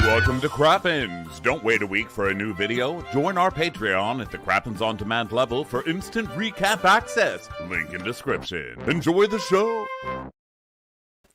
Welcome to Crappens. Don't wait a week for a new video. Join our Patreon at the Crappens On Demand level for instant recap access. Link in description. Enjoy the show.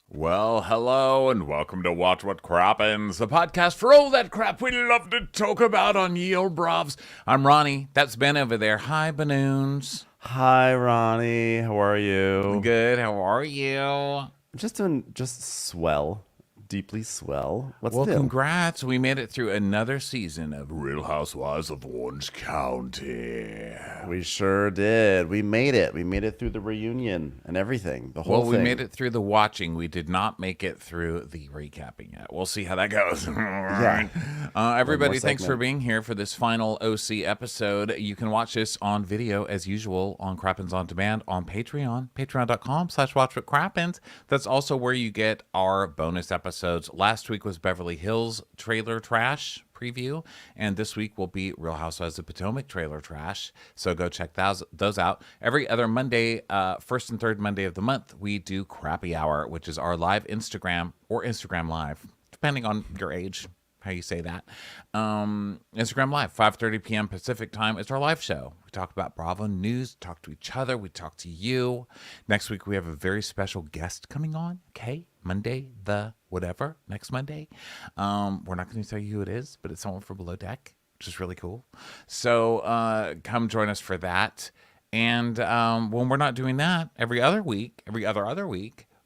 Well, hello, and welcome to Watch What Crappens, a podcast for all that crap we love to talk about on Ye Olde Bravs. I'm Ronnie. That's Ben over there. Hi, Banoons. Hi, Ronnie. How are you? Good. How are you? I'm just doing swell. Deeply swell. What's well, new? Congrats. We made it through another season of Real Housewives of Orange County. We sure did. We made it. We made it through the reunion and everything. The whole thing. Well, we made it through the watching. We did not make it through the recapping yet. We'll see how that goes. Yeah. Everybody, thanks for being here for this final OC episode. You can watch this on video as usual on Crappens On Demand on Patreon. Patreon.com/watchwhatcrappens. That's also where you get our bonus episodes. Last week was Beverly Hills trailer trash preview, and this week will be Real Housewives of Potomac trailer trash. So go check those out. Every other Monday, first and third Monday of the month, we do Crappy Hour, which is our live Instagram or Instagram Live, depending on your age, how you say that. Instagram Live, 5:30 p.m. Pacific time. It's our live show. We talk about Bravo news, talk to each other, we talk to you. Next week, we have a very special guest coming on, okay? Monday, the whatever, next Monday. We're not going to tell you who it is, but it's someone from Below Deck, which is really cool. So come join us for that. And when we're not doing that, every other week,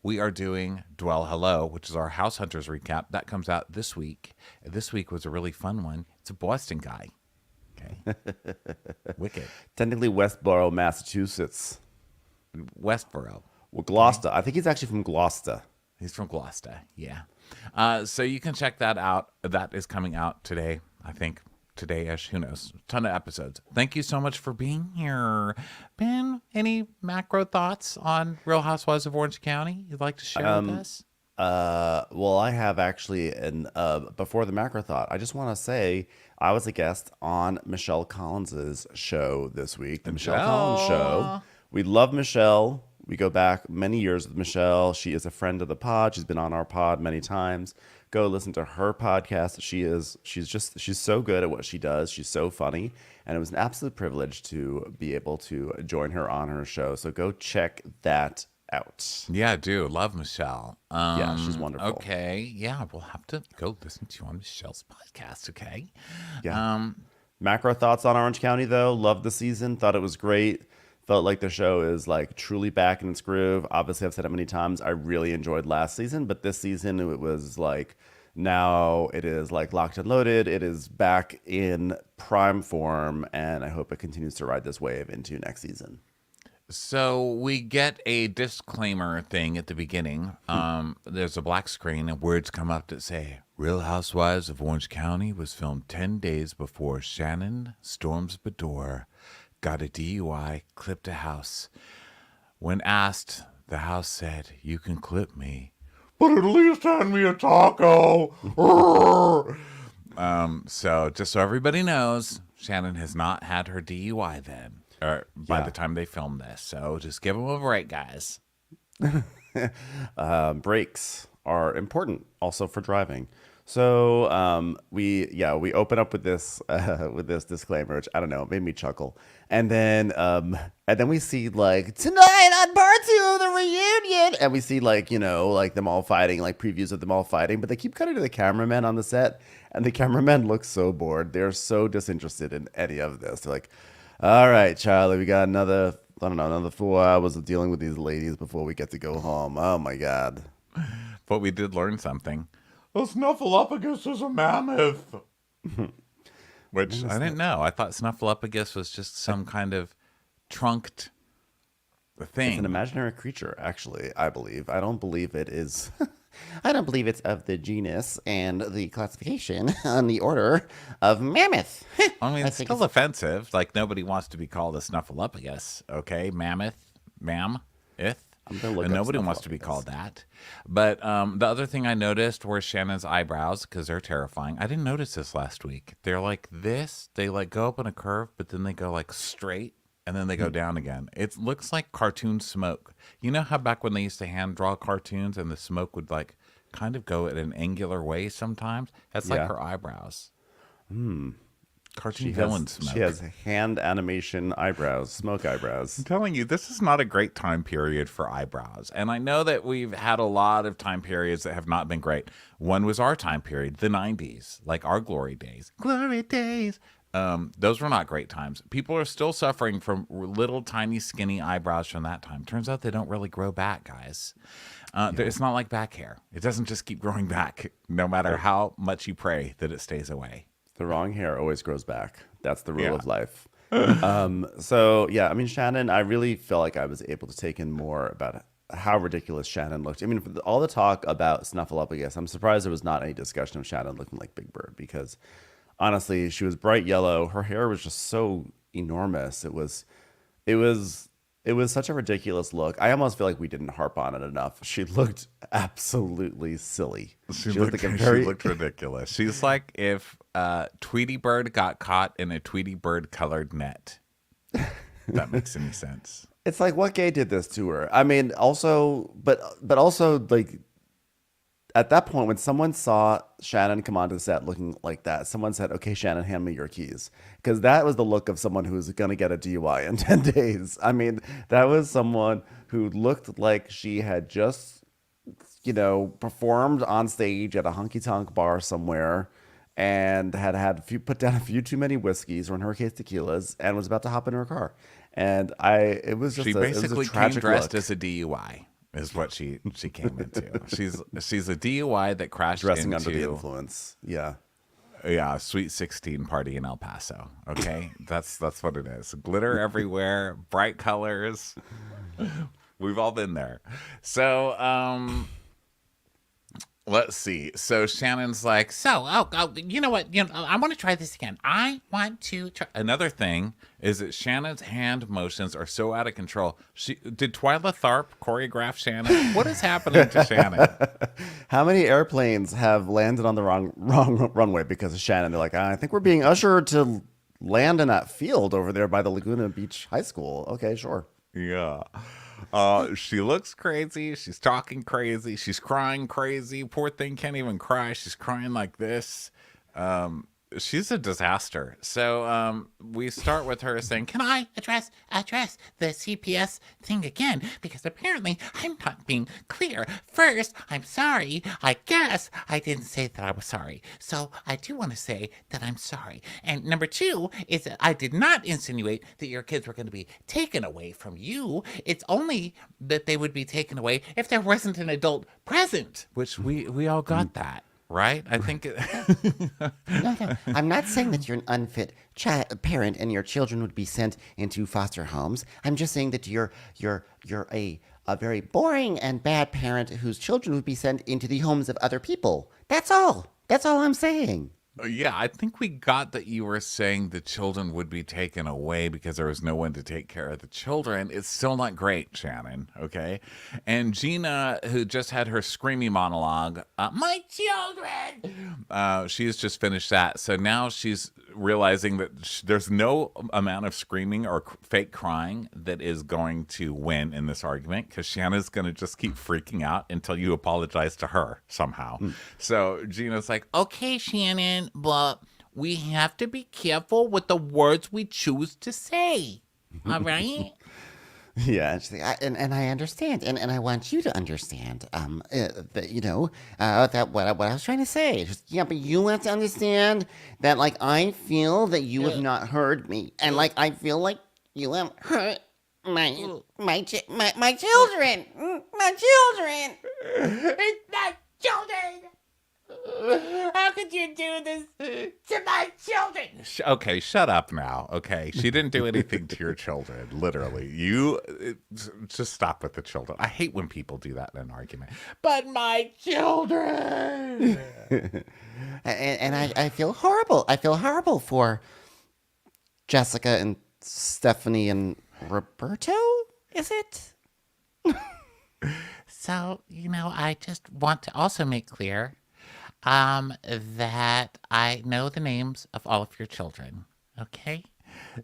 we are doing Dwell Hello, which is our House Hunters recap. That comes out this week. This week was a really fun one. It's a Boston guy. Okay. Wicked. Technically Westboro, Massachusetts. Westboro. Well, Gloucester. I think he's actually from Gloucester. He's from Gloucester, yeah. So you can check that out. That is coming out today, I think. Today-ish, who knows? A ton of episodes. Thank you so much for being here. Ben, any macro thoughts on Real Housewives of Orange County you'd like to share with us? Well, I have actually, and before the macro thought, I just want to say I was a guest on Michelle Collins's show this week, the Michelle Collins Show. We love Michelle. We go back many years with Michelle. She is a friend of the pod. She's been on our pod many times. Go listen to her podcast. She's so good at what she does. She's so funny. And it was an absolute privilege to be able to join her on her show. So go check that out. Yeah, I do. Love Michelle. Yeah, she's wonderful. Okay. Yeah, we'll have to go listen to you on Michelle's podcast. Okay. Yeah. Macro thoughts on Orange County, though. Loved the season. Thought it was great. Felt like the show is like truly back in its groove. Obviously, I've said it many times. I really enjoyed last season, but this season it was like now it is like locked and loaded. It is back in prime form, and I hope it continues to ride this wave into next season. So we get a disclaimer thing at the beginning. There's a black screen and words come up that say, Real Housewives of Orange County was filmed 10 days before Shannon Storms Bedore got a DUI, clipped a house. When asked, the house said, you can clip me, but at least hand me a taco. So just so everybody knows, Shannon has not had her DUI then, or by the time they film this. So just give them a break, guys. Brakes are important also for driving. So we open up with this disclaimer, which I don't know, it made me chuckle. And then we see like tonight on part 2 of the reunion, and we see like them all fighting, like previews of them all fighting. But they keep cutting to the cameramen on the set, and the cameramen look so bored. They're so disinterested in any of this. They're like, all right, Charlie, we got another 4 hours of dealing with these ladies before we get to go home. Oh my God! But we did learn something. A snuffleupagus is a mammoth. Which I didn't know. I thought snuffleupagus was just some kind of trunked thing. It's an imaginary creature, actually, I believe. I don't believe it is. I don't believe it's of the genus and the classification on the order of mammoth. I mean, it's still offensive. Like, nobody wants to be called a snuffleupagus, okay? Mammoth, mam-ith. And nobody wants to be called that. But the other thing I noticed were Shannon's eyebrows, because they're terrifying. I didn't notice this last week. They're like this. They like go up on a curve, but then they go like straight, and then they go down again. It looks like cartoon smoke. You know how back when they used to hand draw cartoons and the smoke would like kind of go in an angular way sometimes. That's like Yeah. her eyebrows. Cartoon She villain has smoke. she has hand animation eyebrows, smoke eyebrows. I'm telling you, this is not a great time period for eyebrows. And I know that we've had a lot of time periods that have not been great. One was our time period, the 90s, like our glory days. Glory days. Those were not great times. People are still suffering from little tiny skinny eyebrows from that time. Turns out they don't really grow back, guys. It's not like back hair. It doesn't just keep growing back, no matter how much you pray that it stays away. The wrong hair always grows back. That's the rule of life. So yeah, I mean, Shannon, I really feel like I was able to take in more about how ridiculous Shannon looked. I mean, for all the talk about Snuffleupagus, I'm surprised there was not any discussion of Shannon looking like Big Bird, because honestly, she was bright yellow. Her hair was just so enormous. It was such a ridiculous look. I almost feel like we didn't harp on it enough. She looked absolutely silly. She looked ridiculous. She's like if Tweety Bird got caught in a Tweety Bird colored net. If that makes any sense. It's like, what gay did this to her? I mean, also, but also, like, at that point, when someone saw Shannon come onto the set looking like that, someone said, "Okay, Shannon, hand me your keys," because that was the look of someone who's going to get a DUI in 10 days. I mean, that was someone who looked like she had just, performed on stage at a honky tonk bar somewhere, and had put down a few too many whiskeys, or in her case tequilas, and was about to hop into her car. And it was just she basically it was a tragic came dressed look. as a DUI. Is what she came into. She's a DUI that crashed Dressing into, under the influence. Yeah. Yeah, Sweet 16 party in El Paso. Okay, that's what it is. Glitter everywhere, bright colors. We've all been there. So, let's see. So Shannon's like, you know what? I want to try this again. I want to try. Another thing is that Shannon's hand motions are so out of control. Did Twyla Tharp choreograph Shannon? What is happening to Shannon? How many airplanes have landed on the wrong runway because of Shannon? They're like, I think we're being ushered to land in that field over there by the Laguna Beach High School. Okay, sure. Yeah. She looks crazy. She's talking crazy. She's crying crazy. Poor thing can't even cry. She's crying like this. She's a disaster. So we start with her saying, "Can I address the CPS thing again? Because apparently I'm not being clear. First, I'm sorry. I guess I didn't say that I was sorry. So I do want to say that I'm sorry. And number two is that I did not insinuate that your kids were going to be taken away from you. It's only that they would be taken away if there wasn't an adult present." Which we all got that. Right? I think No, I'm not saying that you're an unfit parent and your children would be sent into foster homes. I'm just saying that you're a very boring and bad parent whose children would be sent into the homes of other people. That's all. That's all I'm saying. Yeah, I think we got that you were saying the children would be taken away because there was no one to take care of the children. It's still not great, Shannon, okay? And Gina, who just had her screamy monologue, my children! She's just finished that. So now she's realizing that there's no amount of screaming or fake crying that is going to win in this argument, because Shannon's going to just keep freaking out until you apologize to her somehow. So Gina's like, "Okay, Shannon, but we have to be careful with the words we choose to say. All right?" Yeah. And I understand, and I want you to understand, that what I was trying to say. But you have to understand that, like, I feel that you have not heard me, and like I feel like you have hurt my children, my children. It's not children! How could you do this to my children? Okay, shut up now. Okay, she didn't do anything to your children. Literally, just stop with the children. I hate when people do that in an argument. But my children! And I feel horrible. I feel horrible for Jessica and Stephanie and Roberto. Is it? So, I just want to also make clear that I know the names of all of your children, okay?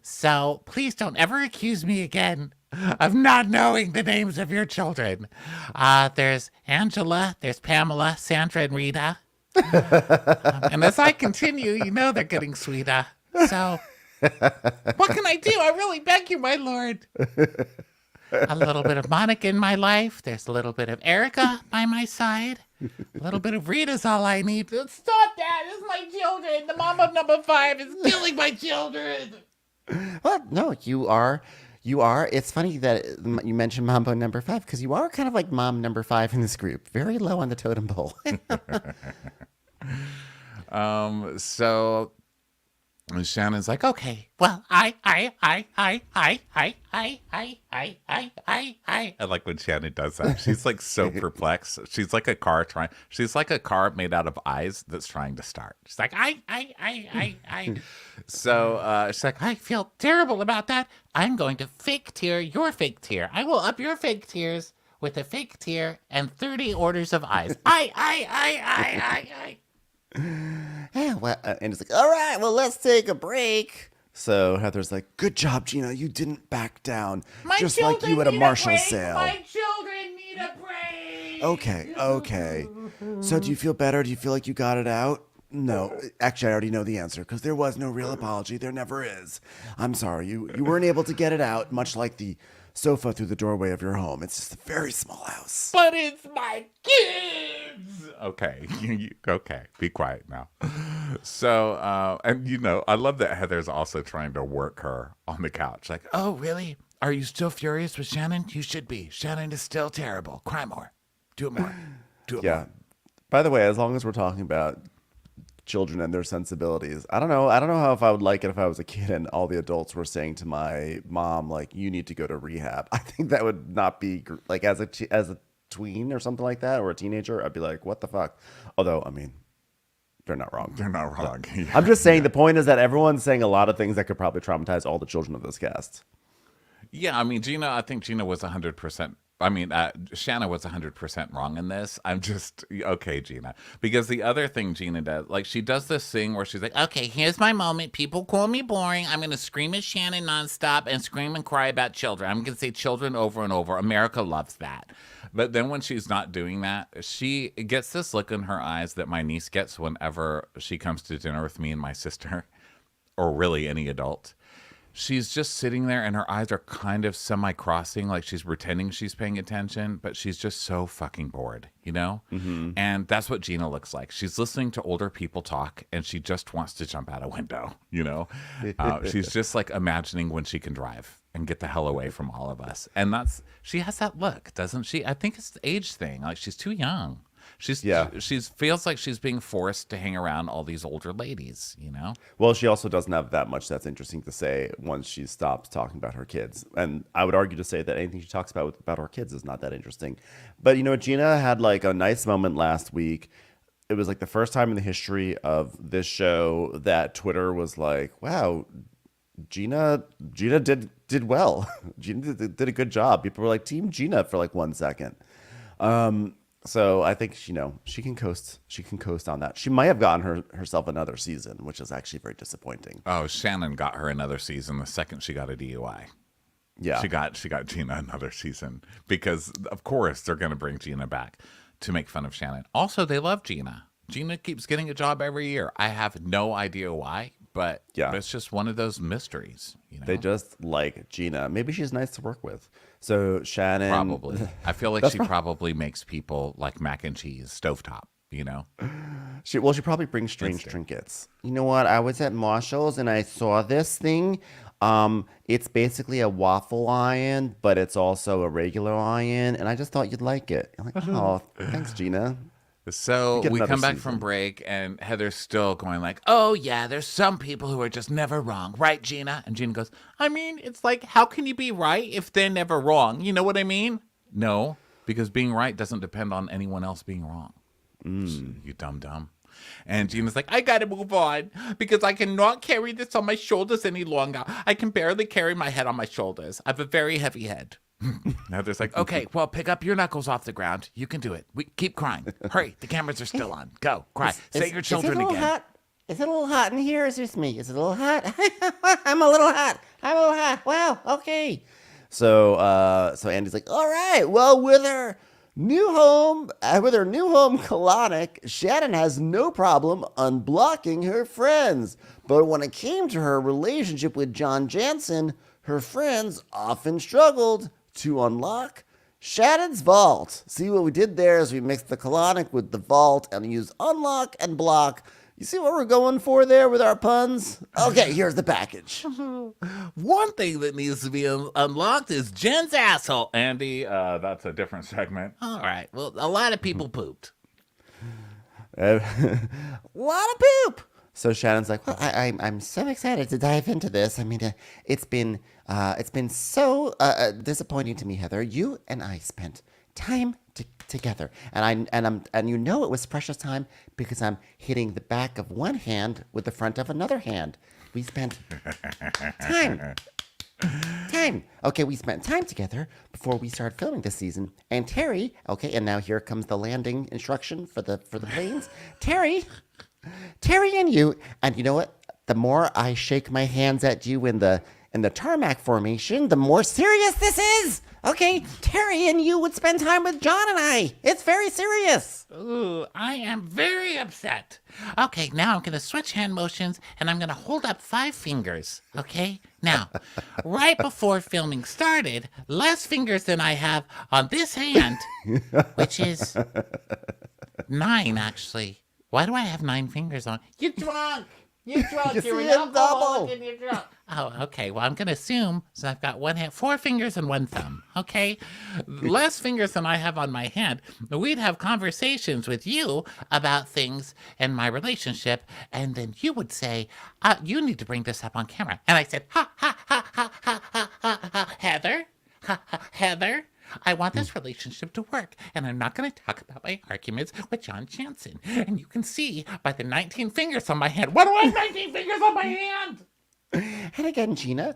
So please don't ever accuse me again of not knowing the names of your children. There's Angela, there's Pamela, Sandra, and Rita. And as I continue, you know they're getting sweeter. So, what can I do? I really beg you, my lord. A little bit of Monica in my life. There's a little bit of Erica by my side. A little bit of Rita's all I need. Stop that. It's my children. The mom of number 5 is killing my children. Well, no, you are. It's funny that you mentioned Mambo number 5 because you are kind of like mom number 5 in this group. Very low on the totem pole. So Shannon's like, okay, well, I like when Shannon does that. She's like so perplexed. She's like a car made out of eyes that's trying to start. She's like, I. So she's like, I feel terrible about that. I'm going to fake tear your fake tear. I will up your fake tears with a fake tear and 30 orders of eyes. I. Yeah, well, and it's like, all right, well, let's take a break. So Heather's like, good job, Gina. You didn't back down. My just like you at a children need Marshall break. sale. My children need a break. Okay. So do you feel better? Do you feel like you got it out? No. Actually, I already know the answer because there was no real apology. There never is. I'm sorry. You weren't able to get it out, much like the sofa through the doorway of your home. It's just a very small house. But it's my kids. Okay. Okay. Be quiet now. So, and I love that Heather's also trying to work her on the couch. Like, oh, really? Are you still furious with Shannon? You should be. Shannon is still terrible. Cry more. Do it more. Do it Yeah. more. By the way, as long as we're talking about children and their sensibilities, I don't know how if I would like it if I was a kid and all the adults were saying to my mom, like, you need to go to rehab. I think that would not be like as a tween or something like that, or a teenager, I'd be like, what the fuck? Although, I mean, they're not wrong. They're not wrong. Yeah. I'm just saying the point is that everyone's saying a lot of things that could probably traumatize all the children of this cast. Yeah, I mean, I think Gina was 100%. I mean, Shanna was 100% wrong in this. I'm just, okay, Gina. Because the other thing Gina does, like, she does this thing where she's like, okay, here's my moment. People call me boring. I'm going to scream at Shannon nonstop and scream and cry about children. I'm going to say children over and over. America loves that. But then when she's not doing that, she gets this look in her eyes that my niece gets whenever she comes to dinner with me and my sister, or really any adult. She's just sitting there and her eyes are kind of semi-crossing, like she's pretending she's paying attention, but she's just so fucking bored, Mm-hmm. And that's what Gina looks like. She's listening to older people talk and she just wants to jump out a window, She's just like imagining when she can drive and get the hell away from all of us. And she has that look, doesn't she? I think it's the age thing. Like, she's too young. She feels like she's being forced to hang around all these older ladies, Well, she also doesn't have that much that's interesting to say once she stops talking about her kids. And I would argue to say that anything she talks about her kids is not that interesting. But, Gina had like a nice moment last week. It was like the first time in the history of this show that Twitter was like, wow, Gina did well. Gina did a good job. People were like, Team Gina for like 1 second. So I think, she can coast. She can coast on that. She might have gotten herself another season, which is actually very disappointing. Oh, Shannon got her another season the second she got a DUI. Yeah, she got Gina another season because, of course, they're going to bring Gina back to make fun of Shannon. Also, they love Gina. Gina keeps getting a job every year. I have no idea why, but it's just one of those mysteries. They just like Gina. Maybe she's nice to work with. So Shannon, probably. I feel like she probably makes people like mac and cheese stovetop. She probably brings strange trinkets. You know what? I was at Marshall's and I saw this thing. It's basically a waffle iron, but it's also a regular iron, and I just thought you'd like it. I'm like, oh, thanks, Gina. So we come back from break, and Heather's still going like, oh, yeah, there's some people who are just never wrong. Right, Gina? And Gina goes, I mean, it's like, how can you be right if they're never wrong? You know what I mean? No, because being right doesn't depend on anyone else being wrong. You dumb. And Gina's like, I gotta move on because I cannot carry this on my shoulders any longer. I can barely carry my head on my shoulders. I have a very heavy head. Heather's like, okay, well, pick up your knuckles off the ground. You can do it. We keep crying. Hurry, the cameras are still on. Go, cry. Say your children again. Hot? Is it a little hot in here? Is it just me? Is it a little hot? I'm a little hot. Wow, okay. So Andy's like, all right, well, with her new home colonic, Shannon has no problem unblocking her friends. But when it came to her relationship with John Jansen, her friends often struggled to unlock Shannon's vault. See what we did there is we mixed the colonic with the vault and used unlock and block. You see what we're going for there with our puns? Okay, here's the package. One thing that needs to be unlocked is Jen's asshole. Andy, that's a different segment. All right. Well, a lot of people pooped. A lot of poop. So Shannon's like, well, I'm so excited to dive into this. I mean, it's been so disappointing to me, Heather. You and I spent time together, and you know it was precious time because I'm hitting the back of one hand with the front of another hand. We spent time. Okay, we spent time together before we started filming this season. And Terry, okay, and now here comes the landing instruction for the planes. Terry and you, and you know what? The more I shake my hands at you in the tarmac formation, the more serious this is. Okay, Terry and you would spend time with John and I. It's very serious. Ooh, I am very upset. Okay, now I'm going to switch hand motions, and I'm going to hold up 5 fingers, okay? Now, right before filming started, less fingers than I have on this hand, which is 9, actually. Why do I have 9 fingers on? You're drunk! You're drunk! You're an alcoholic and you're drunk! Oh, okay. Well, I'm going to assume, so I've got 1 hand, 4 fingers and 1 thumb, okay? Less fingers than I have on my hand. We'd have conversations with you about things in my relationship, and then you would say, you need to bring this up on camera. And I said, ha, ha, ha, ha, ha, ha, ha, ha, Heather, ha, ha, Heather, I want this relationship to work, and I'm not going to talk about my arguments with John Jansen. And you can see by the 19 fingers on my hand. What do I have 19 fingers on my hand? And again, Gina,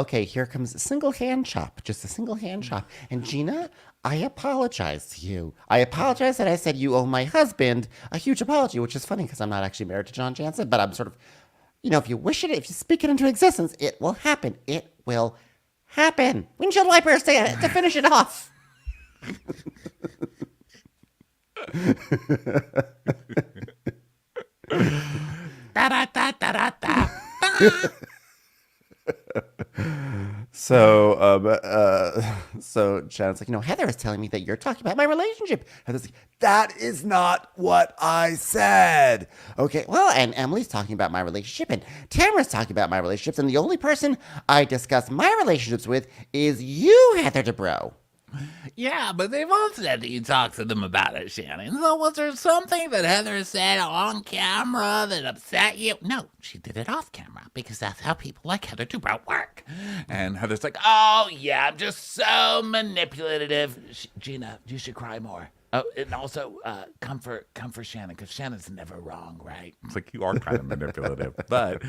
here comes a single hand chop, just a single hand chop. And Gina, I apologize to you. I apologize that I said you owe my husband a huge apology, which is funny because I'm not actually married to John Jansen, but I'm sort of, if you wish it, if you speak it into existence, it will happen. It will happen. Windshield wipers to finish it off. Da-da-da-da-da-da. So Shannon's like, Heather is telling me that you're talking about my relationship. Heather's like, that is not what I said. Okay, well, and Emily's talking about my relationship, and Tamara's talking about my relationships, and the only person I discuss my relationships with is you, Heather DeBro. Yeah, but they've all said that you talked to them about it, Shannon. So was there something that Heather said on camera that upset you? No, she did it off camera because that's how people like Heather DeBro work. And Heather's like, oh, yeah, I'm just so manipulative. Gina, you should cry more. Oh, and also come for Shannon, because Shannon's never wrong, right? It's like, you are kind of manipulative, but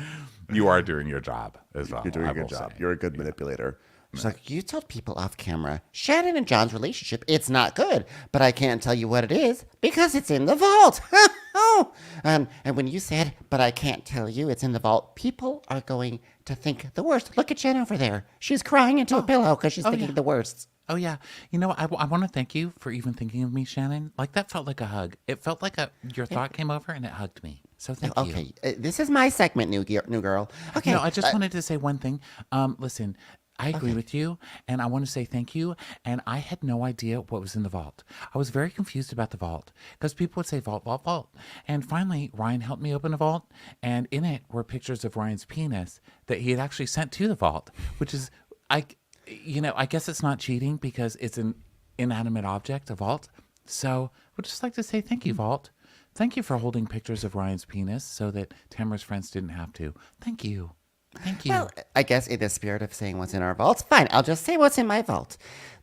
you are doing your job as well. You're doing a good job. You're a good manipulator. She's like, you told people off camera, Shannon and John's relationship, it's not good, but I can't tell you what it is because it's in the vault. Oh, and when you said, but I can't tell you it's in the vault, people are going to think the worst. Look at Jen over there. She's crying into a pillow because she's thinking the worst. Oh, yeah. I want to thank you for even thinking of me, Shannon. Like, that felt like a hug. It felt like your thought came over and it hugged me. So thank you. Okay, this is my segment, new girl. Okay. No, I just wanted to say one thing. Listen, I agree with you, and I want to say thank you. And I had no idea what was in the vault. I was very confused about the vault because people would say vault, vault, vault. And finally, Ryan helped me open a vault, and in it were pictures of Ryan's penis that he had actually sent to the vault, which is, I guess it's not cheating because it's an inanimate object, a vault. So I would just like to say thank you, vault. Thank you for holding pictures of Ryan's penis so that Tamara's friends didn't have to. Thank you. Thank you. Well, I guess in the spirit of saying what's in our vaults, fine, I'll just say what's in my vault.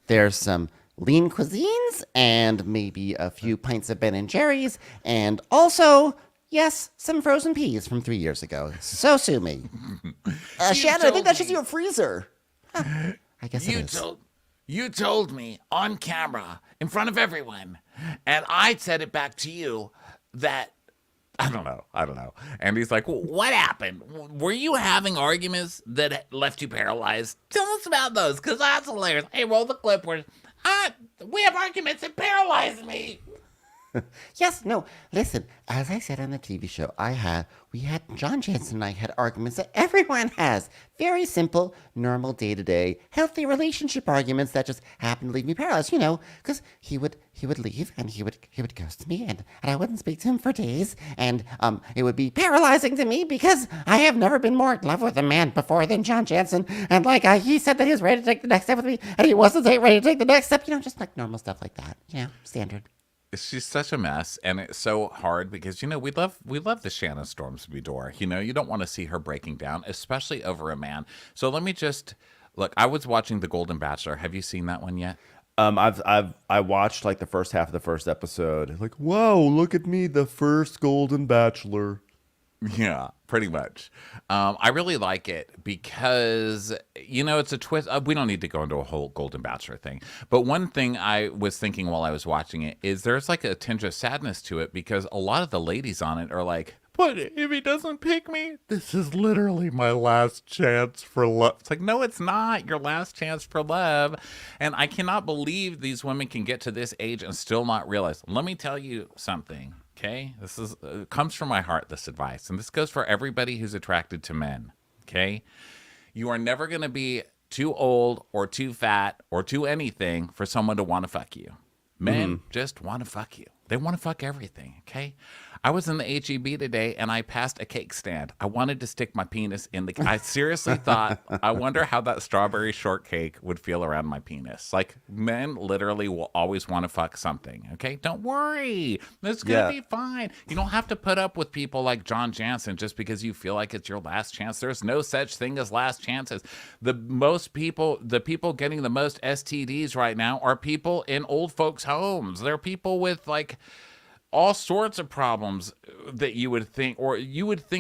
There's some lean cuisines and maybe a few pints of Ben & Jerry's and also, yes, some frozen peas from 3 years ago. So sue me. Shannon, I think that's just your freezer. Huh, I guess it is. You told me on camera in front of everyone, and I said it back to you that I don't know. And he's like, what happened? Were you having arguments that left you paralyzed? Tell us about those, because that's hilarious. Hey, roll the clip where we have arguments that paralyze me. Yes, no, listen, as I said on the TV show, John Jansen and I had arguments that everyone has. Very simple, normal, day-to-day, healthy relationship arguments that just happen to leave me paralyzed, because he would leave and he would ghost me and I wouldn't speak to him for days and it would be paralyzing to me because I have never been more in love with a man before than John Jansen, and he said that he was ready to take the next step with me and he wasn't ready to take the next step, just like normal stuff like that, standard. She's such a mess, and it's so hard because we love the Shannon Stormsby door. You don't want to see her breaking down, especially over a man. So let me just look. I was watching The Golden Bachelor. Have you seen that one yet? I watched like the first half of the first episode. Like, whoa, look at me, the first Golden Bachelor. Yeah, pretty much. I really like it because, it's a twist. We don't need to go into a whole Golden Bachelor thing. But one thing I was thinking while I was watching it is there's like a tinge of sadness to it because a lot of the ladies on it are like, but if he doesn't pick me, this is literally my last chance for love. It's like, no, it's not your last chance for love. And I cannot believe these women can get to this age and still not realize. Let me tell you something. Okay, this is comes from my heart, this advice, and this goes for everybody who's attracted to men. Okay, you are never going to be too old or too fat or too anything for someone to want to fuck you. Men just want to fuck you. They want to fuck everything. Okay, I was in the HEB today and I passed a cake stand. I wanted to stick my penis in the. I seriously thought, I wonder how that strawberry shortcake would feel around my penis. Like, men literally will always want to fuck something. Okay, don't worry, it's gonna be fine. You don't have to put up with people like John Jansen just because you feel like it's your last chance. There's no such thing as last chances. The people getting the most STDs right now are people in old folks' homes. They're people with like all sorts of problems that you would think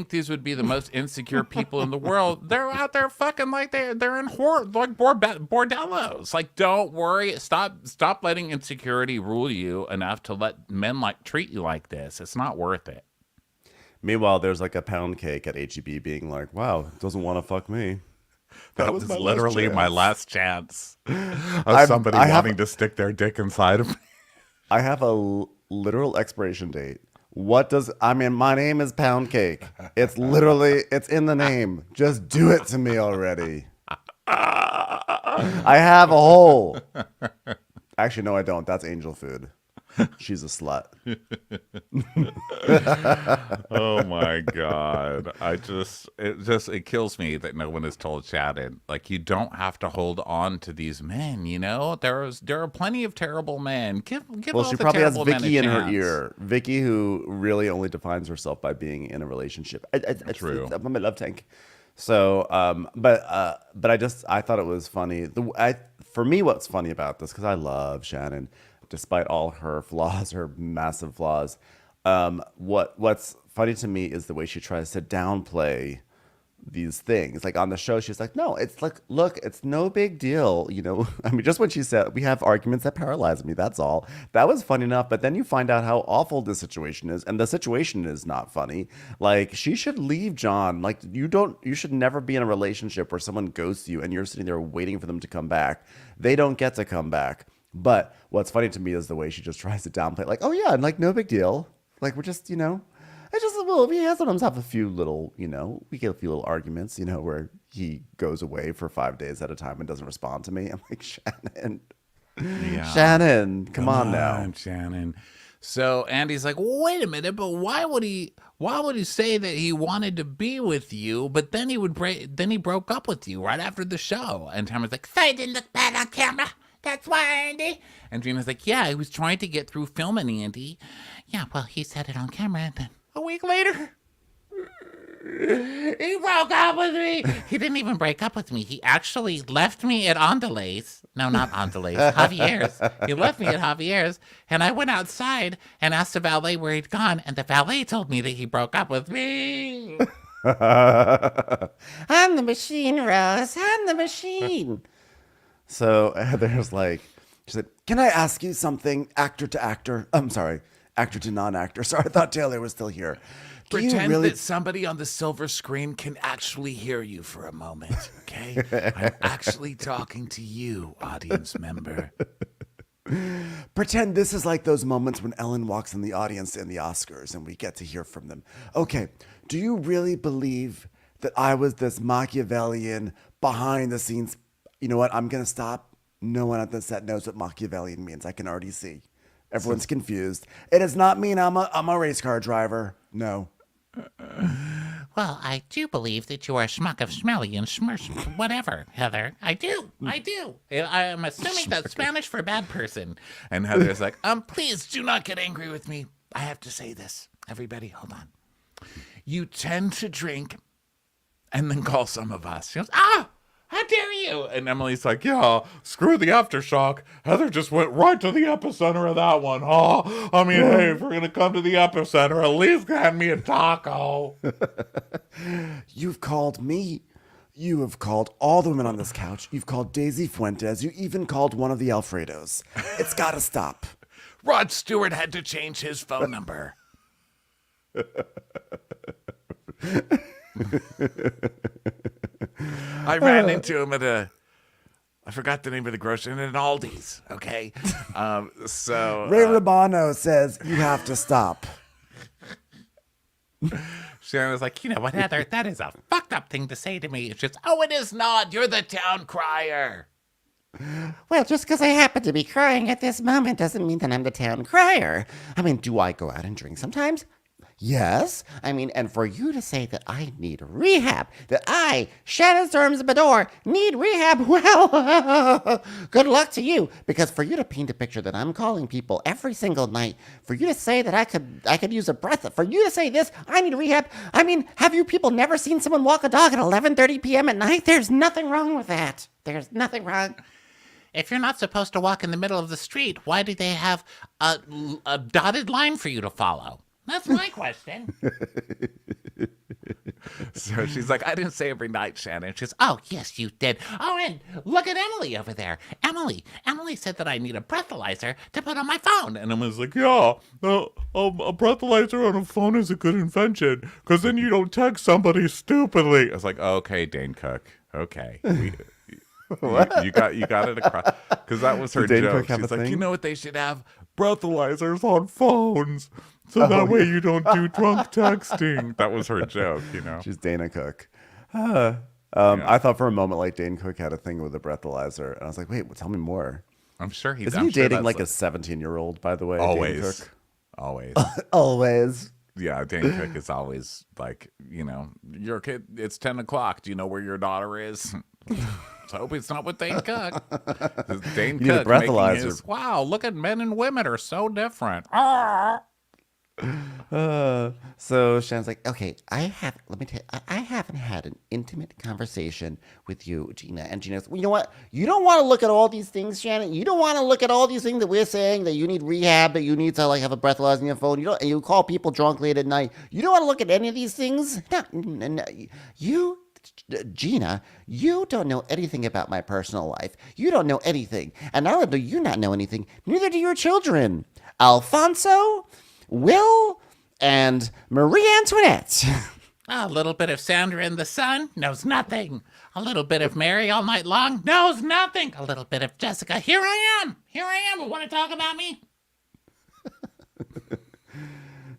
these would be the most insecure people in the world. They're out there fucking like they're in bordellos. Like, don't worry. Stop letting insecurity rule you enough to let men treat you like this. It's not worth it. Meanwhile, there's like a pound cake at HEB being like, wow, doesn't want to fuck me. That was literally my last chance of somebody wanting to stick their dick inside of me. I have a literal expiration date. My name is Pound Cake. It's in the name. Just do it to me already. I have a hole. Actually, no, I don't. That's angel food. She's a slut. Oh my God. It kills me that no one has told Shannon, like, you don't have to hold on to these men, there are plenty of terrible men. Give well, all she the probably has terrible men Vicky a in her chance. ear. Vicky, who really only defines herself by being in a relationship. True. I'm a love tank. So, but I thought it was funny. For me, what's funny about this, because I love Shannon, despite all her flaws, her massive flaws. What's funny to me is the way she tries to downplay these things. Like on the show, she's like, no, it's like, look, it's no big deal. I mean, just when she said, we have arguments that paralyze me, that's all. That was funny enough. But then you find out how awful the situation is. And the situation is not funny. Like, she should leave John. Like, you should never be in a relationship where someone ghosts you and you're sitting there waiting for them to come back. They don't get to come back. But what's funny to me is the way she just tries to downplay it. Like, oh yeah, and like, no big deal. Like, we're just, it's just a little, we sometimes have a few little, we get a few little arguments, where he goes away for 5 days at a time and doesn't respond to me. I'm like, Shannon, Shannon, come on now. Shannon. So Andy's like, well, wait a minute, but why would he say that he wanted to be with you, but then he broke up with you right after the show? And Tamara's like, So I didn't look bad on camera. That's why, Andy. And Gina's like, yeah, he was trying to get through filming, Andy. Yeah, well, he said it on camera, and then A week later, he broke up with me. He didn't even break up with me. He actually left me at Andale's. No, not Andale's. Javier's. He left me at Javier's, and I went outside and asked the valet where he'd gone, and the valet told me that he broke up with me. I'm the machine, Rose. I'm the machine. So there's like, she said, can I ask you something, actor to actor? I'm sorry, actor to non-actor. Sorry, I thought Taylor was still here. Do you Pretend really that somebody on the silver screen can actually hear you for a moment, okay? I'm actually talking to you, audience member. pretend this is like those moments when Ellen walks in the audience in the Oscars and we get to hear from them? Okay, do you really believe that I was this Machiavellian behind the scenes? You know what? I'm going to stop. No one at the set knows what Machiavellian means. I can already see. Everyone's confused. It does not mean I'm a race car driver. No. Well, I do believe that you are schmuck of smelly and schmursh, whatever, Heather. I do. I'm assuming that's Spanish for bad person. And Heather's like, please do not get angry with me. I have to say this. Everybody, hold on. You tend to drink and then call some of us. She goes, how dare you? And Emily's like, yeah, screw the aftershock. Heather just went right to the epicenter of that one, huh? I mean, hey, if we're going to come to the epicenter, at least hand me a taco. You've called me. You have called all the women on this couch. You've called Daisy Fuentes. You even called one of the Alfredos. It's got to stop. Rod Stewart had to change his phone number. I ran into him at I forgot the name of the grocery, in an Aldi's, okay? Ray Romano says you have to stop. Sharon was like, you know what, Heather, that is a fucked up thing to say to me. It's just, it is not. You're the town crier. Well, just because I happen to be crying at this moment doesn't mean that I'm the town crier. I mean, do I go out and drink sometimes? Yes. I mean, and for you to say that I need rehab, that I, Shannon Storms Bador, need rehab, well, good luck to you. Because for you to paint a picture that I'm calling people every single night, for you to say that I could use a breath, for you to say this, I need rehab. I mean, have you people never seen someone walk a dog at 11:30 p.m. at night? There's nothing wrong with that. There's nothing wrong. If you're not supposed to walk in the middle of the street, why do they have a dotted line for you to follow? That's my question. So she's like, I didn't say every night, Shannon. She's, Oh, yes, you did. Oh, and look at Emily over there. Emily said that I need a breathalyzer to put on my phone. and Emma's like, yeah, a breathalyzer on a phone is a good invention, because then you don't text somebody stupidly. I was like, okay, Dane Cook. Okay. You got it across, because that was her Dane joke. Cook have She's a like, thing? you know what they should have? Breathalyzers on phones, so that way you don't do drunk texting. That was her joke, you know. She's Dana Cook. I thought for a moment like Dane Cook had a thing with a breathalyzer. And I was like, wait, well, tell me more. I'm sure he's. Isn't he dating like a 17-year-old, by the way? Dane always, Cook? always. Always. Yeah, Dane Cook is always like, you know, your kid. It's 10 o'clock. Do you know where your daughter is? Let's hope it's not with Dane Cook. Dane You need a Cook making breathalyzer. his, wow, look at men and women are so different. So Shannon's like, okay, let me tell you, I haven't had an intimate conversation with you, Gina. And Gina's, well, you know what? You don't want to look at all these things, Shannon. You don't want to look at all these things that we're saying, that you need rehab, that you need to like have a breathalyzer on your phone. And you call people drunk late at night. You don't want to look at any of these things. No, you, Gina, you don't know anything about my personal life. You don't know anything. And not only do you not know anything, neither do your children. Alfonso, Will, and Marie Antoinette. A little bit of Sandra in the sun knows nothing. A little bit of Mary all night long knows nothing. A little bit of Jessica. Here I am. You want to talk about me?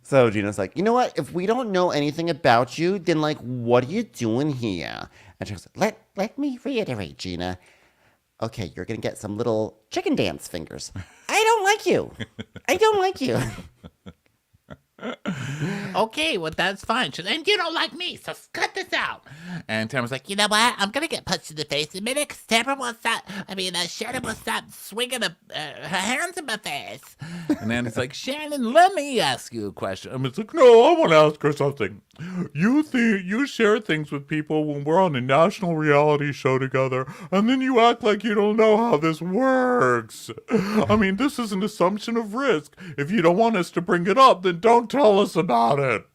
So Gina's like, you know what? If we don't know anything about you, then like, what are you doing here? And she goes, let me reiterate, Gina. Okay, you're gonna get some little chicken dance fingers. I don't like you. I don't like you. Okay, well, that's fine. And you don't like me, so cut this out. And Tamara's like, You know what? I'm going to get punched in the face in a minute because Tamara won't stop. Shannon won't stop swinging her hands in my face. and then it's like, Shannon, let me ask you a question. And it's like, no, I want to ask her something. You share things with people when we're on a national reality show together, and then you act like you don't know how this works. I mean, this is an assumption of risk. If you don't want us to bring it up, then don't tell us about it.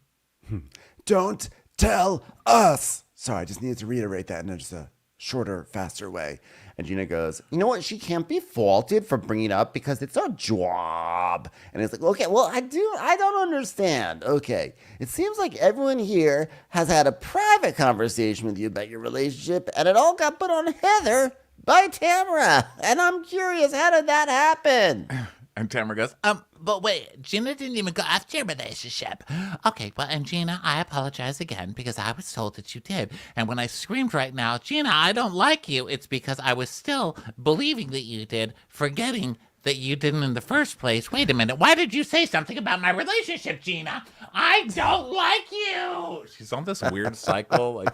Don't tell us. Sorry, I just needed to reiterate that in just a shorter, faster way. And Gina goes, you know what? She can't be faulted for bringing it up because it's a job. And it's like, okay, well, I don't understand. Okay. It seems like everyone here has had a private conversation with you about your relationship, and it all got put on Heather by Tamara. And I'm curious, how did that happen? And Tamara goes, But wait, Gina didn't even go after your relationship. Okay, well, and Gina, I apologize again because I was told that you did. And when I screamed right now, Gina, I don't like you, it's because I was still believing that you did, forgetting that you didn't in the first place. Wait a minute, why did you say something about my relationship, Gina? I don't like you. she's on this weird cycle. Like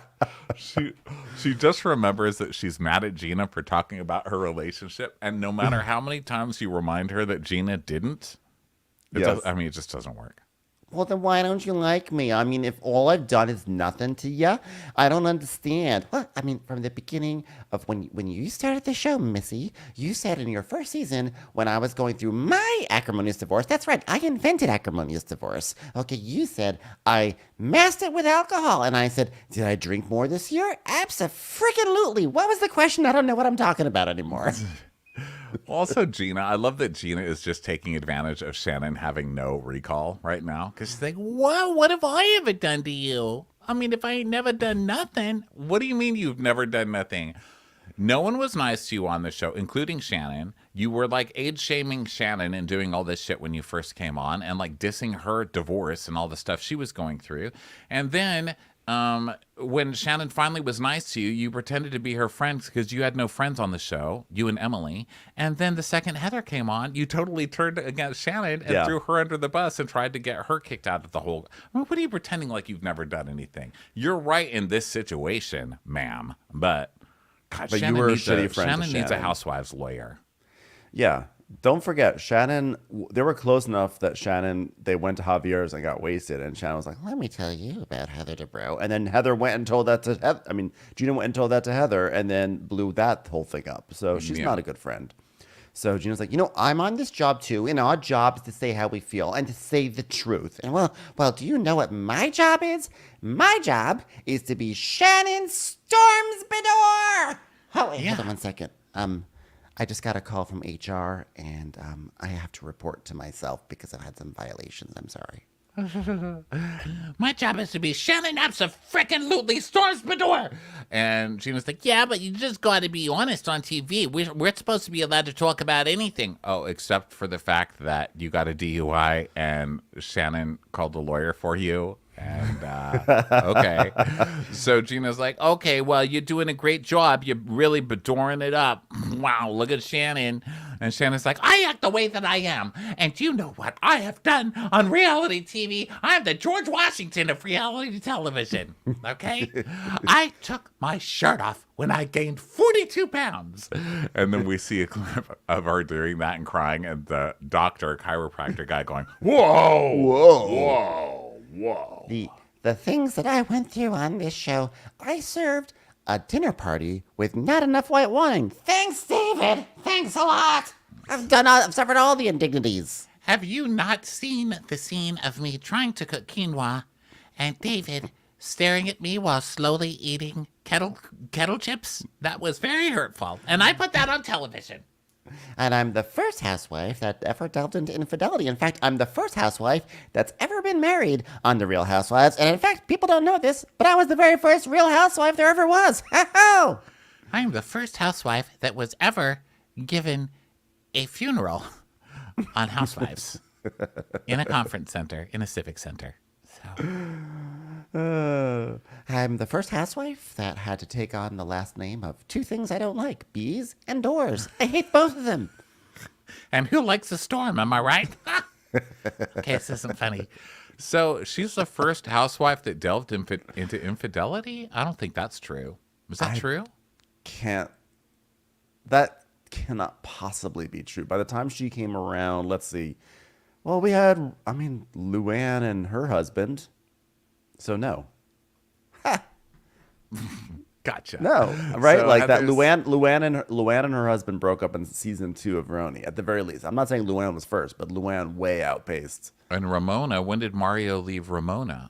she just remembers that she's mad at Gina for talking about her relationship. And no matter how many times you remind her that Gina didn't, it just doesn't work. Well, then why don't you like me? I mean, if all I've done is nothing to you, I don't understand. Well, I mean, from the beginning of when you started the show, Missy, you said in your first season when I was going through my acrimonious divorce, that's right, I invented acrimonious divorce. Okay, you said I masked it with alcohol. And I said, did I drink more this year? Abso-freaking-lutely. What was the question? I don't know what I'm talking about anymore. Also, Gina, I love that Gina is just taking advantage of Shannon having no recall right now. Because she's like, wow, what have I ever done to you? I mean, if I ain't never done nothing. what do you mean you've never done nothing? No one was nice to you on the show, including Shannon. You were like age shaming Shannon and doing all this shit when you first came on and like dissing her divorce and all the stuff she was going through. And then when Shannon finally was nice to you, you pretended to be her friend because you had no friends on the show, you and Emily. And then the second Heather came on, you totally turned against Shannon and threw her under the bus and tried to get her kicked out of the whole. I mean, what are you pretending like you've never done anything? You're right in this situation, ma'am. But God, But Shannon you were a needs shitty friend to Shannon needs a Shannon. housewives lawyer. Yeah. Don't forget, Shannon, they were close enough that they went to Javier's and got wasted. And Shannon was like, let me tell you about Heather Dubrow. And then Heather went and told that to Heather. I mean, Gina went and told that to Heather and then blew that whole thing up. So she's not a good friend. So Gina's like, I'm on this job too. And our job is to say how we feel and to say the truth. And well, do you know what my job is? My job is to be Shannon Stormsbedore. Oh, wait, hold on 1 second. I just got a call from HR, and I have to report to myself because I've had some violations. I'm sorry. My job is to be Shannon Abso-freaking-lutely Stormsbedore. And Gina's like, Yeah, but you just got to be honest on TV. We're supposed to be allowed to talk about anything. oh, except for the fact that you got a DUI and Shannon called a lawyer for you. And okay. So Gina's like, okay, well, you're doing a great job. You're really bedoring it up. Wow, look at Shannon. And Shannon's like, I act the way that I am. And you know what I have done on reality TV? I'm the George Washington of reality television. Okay? I took my shirt off when I gained 42 pounds. And then we see a clip of her doing that and crying, and the chiropractor guy going, whoa, whoa, whoa. Whoa. The things that I went through on this show, I served a dinner party with not enough white wine. Thanks, David. Thanks a lot. I've suffered all the indignities. Have you not seen the scene of me trying to cook quinoa and David staring at me while slowly eating kettle chips? That was very hurtful. And I put that on television. And I'm the first housewife that ever delved into infidelity. In fact, I'm the first housewife that's ever been married on The Real Housewives. And in fact, people don't know this, but I was the very first Real Housewife there ever was. Ho-ho! I am the first housewife that was ever given a funeral on Housewives in a conference center, in a civic center. So. I'm the first housewife that had to take on the last name of two things I don't like, bees and doors. I hate both of them. And who likes a storm, am I right? Okay, this isn't funny. So she's the first housewife that delved into infidelity? I don't think that's true. Is that true? That cannot possibly be true. By the time she came around, let's see. Well, we had, Luann and her husband. So no. Gotcha. No, right? So like that Heather's- Luann and her husband broke up in season 2 of Roni, at the very least. I'm not saying Luann was first, but Luann way outpaced. And Ramona, when did Mario leave Ramona?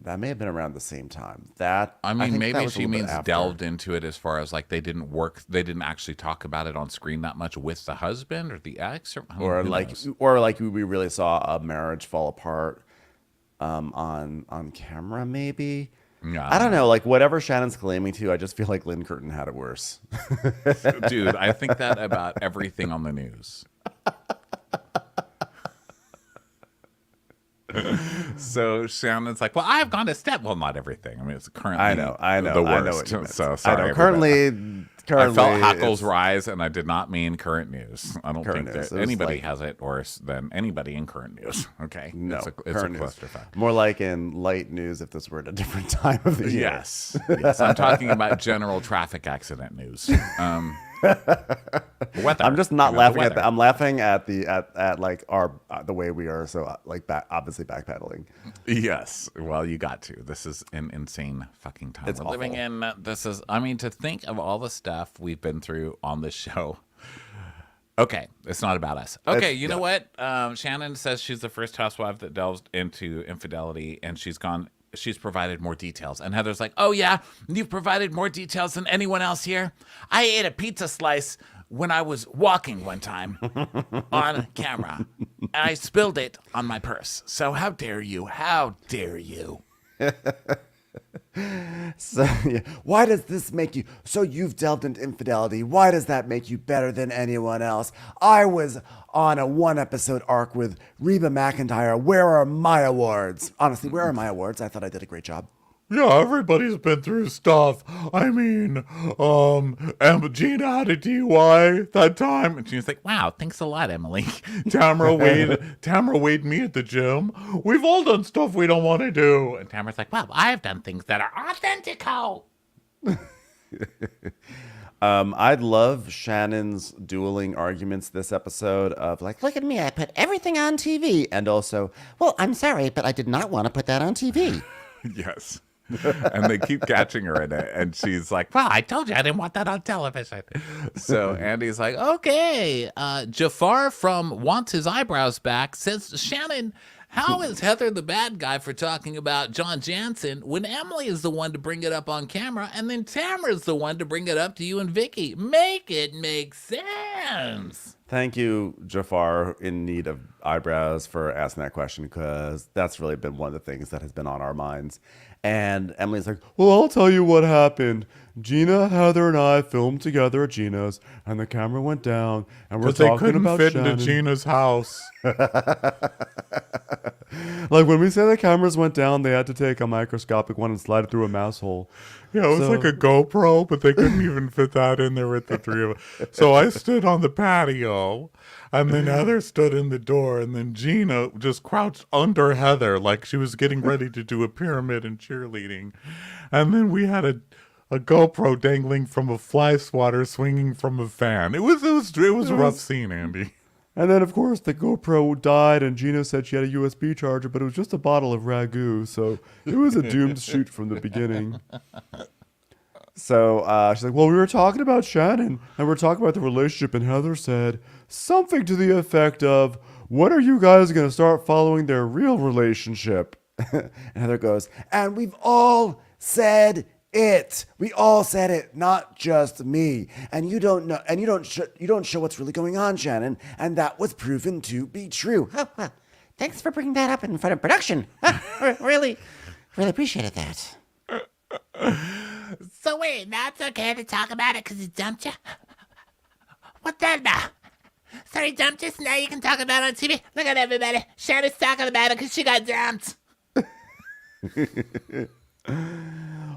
That may have been around the same time. I mean, think that maybe was a she little bit means after. delved into it as far as like they didn't actually talk about it on screen that much with the husband or the ex, or who like knows? we really saw a marriage fall apart on camera, maybe. Yeah, I don't know. Like whatever Shannon's claiming to, I just feel like Lynn Curtin had it worse. dude, I think that about everything on the news. So Shannon's like, well, I've gone a step. Well, not everything. I mean, it's currently I know the worst. what you meant. So I sorry. know. Currently, Currently, I felt hackles it's rise, and I did not mean current news. I don't Current think news. that It was anybody like- has it worse than anybody in current news. Okay, No, it's a current news. clusterfuck. More like in light news if this were at a different time of the year. Yes, yes. I'm talking about general traffic accident news. Weather. I'm just not You know, the laughing at weather. that. I'm laughing at at like our the way we are so like obviously backpedaling. Yes. Well, you got to. This is an insane fucking time It's we're living awful. in. This is, I mean, to think of all the stuff we've been through on this show. Okay, it's not about us. Okay, you know what? Shannon says she's the first housewife that delves into infidelity, and she's provided more details. And Heather's like, oh yeah, you've provided more details than anyone else here. I ate a pizza slice when I was walking one time on camera, and I spilled it on my purse. So how dare you? How dare you? So yeah. Why does this make you? So you've delved into infidelity. Why does that make you better than anyone else? I was on a 1-episode arc with Reba McEntire. Where are my awards? Honestly, where are my awards? I thought I did a great job. Yeah, everybody's been through stuff. I mean, Gina had a DUI that time. And she's like, wow, thanks a lot, Emily. Tamara weighed me at the gym. We've all done stuff we don't want to do. And Tamara's like, well, I've done things that are authentico. I'd love Shannon's dueling arguments this episode of like, Look at me, I put everything on TV. and also, Well, I'm sorry, but I did not want to put that on TV. Yes. And they keep catching her in it. And she's like, well, I told you I didn't want that on television. So Andy's like, okay. Jafar from Wants His Eyebrows Back says, Shannon, how is Heather the bad guy for talking about John Jansen when Emily is the one to bring it up on camera and then Tamara's the one to bring it up to you and Vicky? Make it make sense. thank you, Jafar, in need of eyebrows, for asking that question, because that's really been one of the things that has been on our minds. And Emily's like, well, I'll tell you what happened. Gina, Heather, and I filmed together at Gina's, and the camera went down, and we're talking about Shannon. Gina's house. Like when we say the cameras went down, they had to take a microscopic one and slide it through a mouse hole. Yeah, it was like a GoPro, but they couldn't even fit that in there with the three of us. So I stood on the patio, and then Heather stood in the door, and then Gina just crouched under Heather like she was getting ready to do a pyramid in cheerleading. And then we had a GoPro dangling from a fly swatter swinging from a fan. It was a rough scene, Andy. And then, of course, the GoPro died, and Gina said she had a USB charger, but it was just a bottle of ragu, so it was a doomed shoot from the beginning. So she's like, well, we were talking about Shannon, and we're talking about the relationship, and Heather said something to the effect of, when are you guys going to start following their real relationship? And Heather goes, and we've all said it. We all said it, not just me. And you don't know, and you don't show what's really going on, Shannon. And that was proven to be true. Oh, well, thanks for bringing that up in front of production. Really appreciated that. So wait, now it's okay to talk about it because he dumped you? What then now? Sorry, dumped you, so now you can talk about it on TV? Look at everybody. Shannon's talking about it because she got dumped.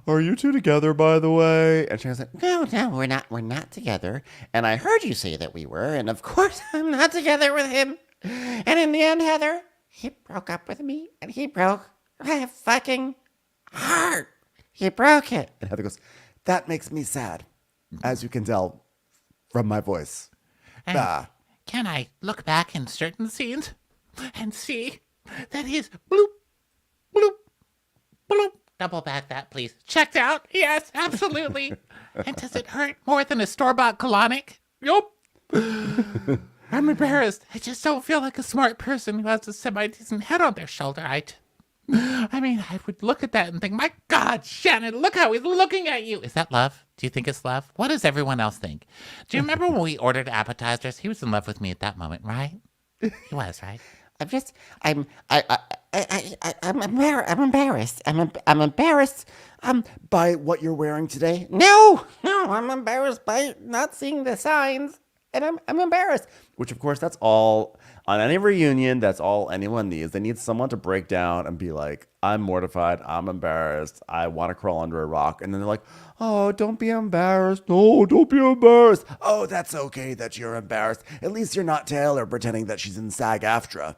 Are you two together, by the way? And Shannon's like, no, we're not together. And I heard you say that we were, and of course I'm not together with him. And in the end, Heather, he broke up with me, and he broke my fucking heart. He broke it. And Heather goes, that makes me sad, as you can tell from my voice. And can I look back in certain scenes and see that he's bloop, bloop, bloop. Double back that, please. Checked out? Yes, absolutely. And does it hurt more than a store-bought colonic? Yup. I'm embarrassed. I just don't feel like a smart person who has a semi-decent head on their shoulder. I mean, I would look at that and think, my God, Shannon, look how he's looking at you. Is that love? Do you think it's love? What does everyone else think? Do you remember when we ordered appetizers? He was in love with me at that moment, right? He was, right? I'm embarrassed. I'm embarrassed. By what you're wearing today? No, I'm embarrassed by not seeing the signs, and I'm embarrassed. Which, of course, that's all on any reunion. That's all anyone needs. They need someone to break down and be like, "I'm mortified. I'm embarrassed. I want to crawl under a rock." And then they're like, "Oh, don't be embarrassed. No, don't be embarrassed. Oh, that's okay that you're embarrassed. At least you're not Taylor pretending that she's in SAG-AFTRA."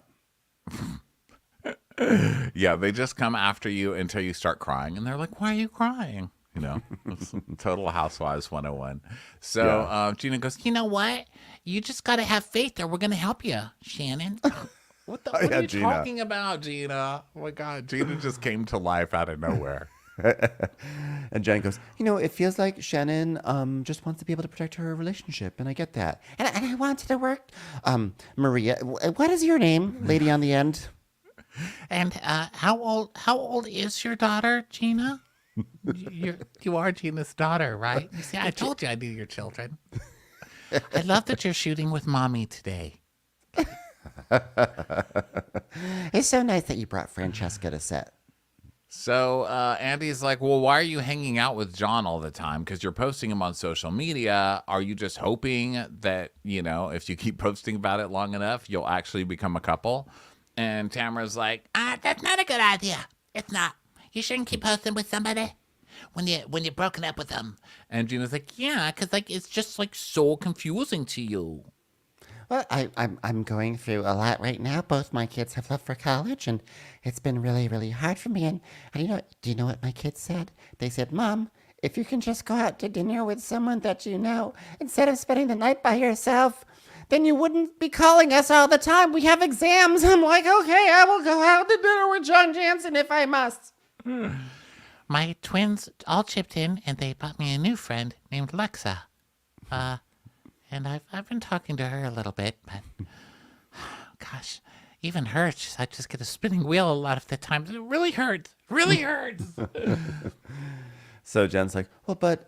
Yeah, they just come after you until you start crying, and they're like, "Why are you crying?" You know, it's total Housewives 101. So Gina goes, You know what? You just got to have faith or we're going to help you, Shannon. What are you talking about, Gina? Oh my God, Gina just came to life out of nowhere. And Jen goes, It feels like Shannon just wants to be able to protect her relationship, and I get that. And I want it to work. Maria, what is your name, lady on the end? And how old is your daughter, Gina? You are Gina's daughter, right? You see, I told you I knew your children. I love that you're shooting with mommy today. It's so nice that you brought Francesca to set. So Andy's like, well, why are you hanging out with John all the time? Because you're posting him on social media. Are you just hoping that, if you keep posting about it long enough, you'll actually become a couple? And Tamara's like, That's not a good idea. It's not. You shouldn't keep posting with somebody when you're broken up with them. And Gina's like, Yeah, because it's just so confusing to you. Well, I'm going through a lot right now. Both my kids have left for college, and it's been really, really hard for me. And do you know what my kids said? They said, Mom, if you can just go out to dinner with someone that you know, instead of spending the night by yourself, then you wouldn't be calling us all the time. We have exams. I'm like, okay, I will go out to dinner with John Jansen if I must. My twins all chipped in, and they bought me a new friend named Lexa. And I've been talking to her a little bit, but gosh, even her, I just get a spinning wheel a lot of the time. It really hurts. Really hurts. So Jen's like, well, but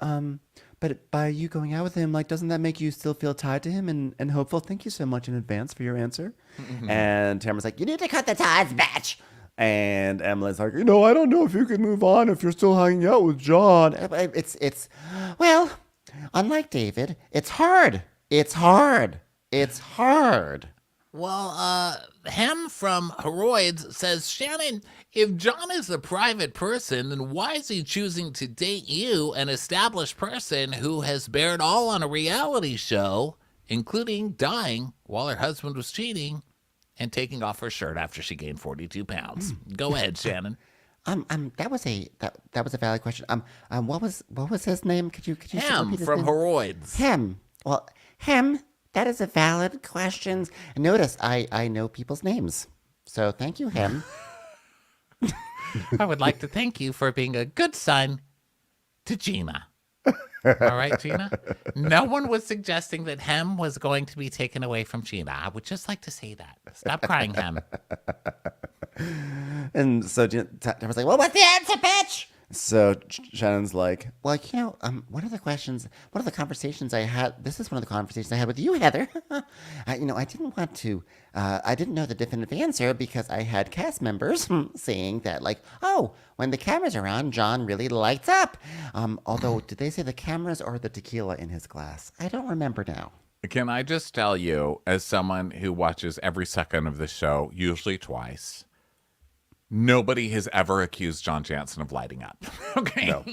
by you going out with him, doesn't that make you still feel tied to him and hopeful? Thank you so much in advance for your answer. And Tamara's like, You need to cut the ties, bitch. and Emily's like, I don't know if you can move on if you're still hanging out with John. Well, unlike David, it's hard. It's hard. It's hard. Well, Hem from Horoids says, Shannon, if John is a private person, then why is he choosing to date you, an established person who has bared all on a reality show, including dying while her husband was cheating and taking off her shirt after she gained 42 pounds? Go ahead, Shannon. That was a valid question. What was his name? Could you Hem repeat his from name? Horoids. Hem. Well, Hem. That is a valid question. Notice I know people's names, so thank you, Hem. I would like to thank you for being a good son to Gina. All right, Gina? No one was suggesting that Hem was going to be taken away from Gina. I would just like to say that. Stop crying, Hem. And so Tamara's like, Well, what's the answer, bitch? so Shannon's like, Well, one of the conversations I had, this is one of the conversations I had with you, Heather. I didn't want to, I didn't know the definitive answer because I had cast members saying that, when the cameras are on, John really lights up. Although, did they say the cameras or the tequila in his glass? I don't remember now. can I just tell you, as someone who watches every second of the show, usually twice, nobody has ever accused John Jansen of lighting up. Okay. No.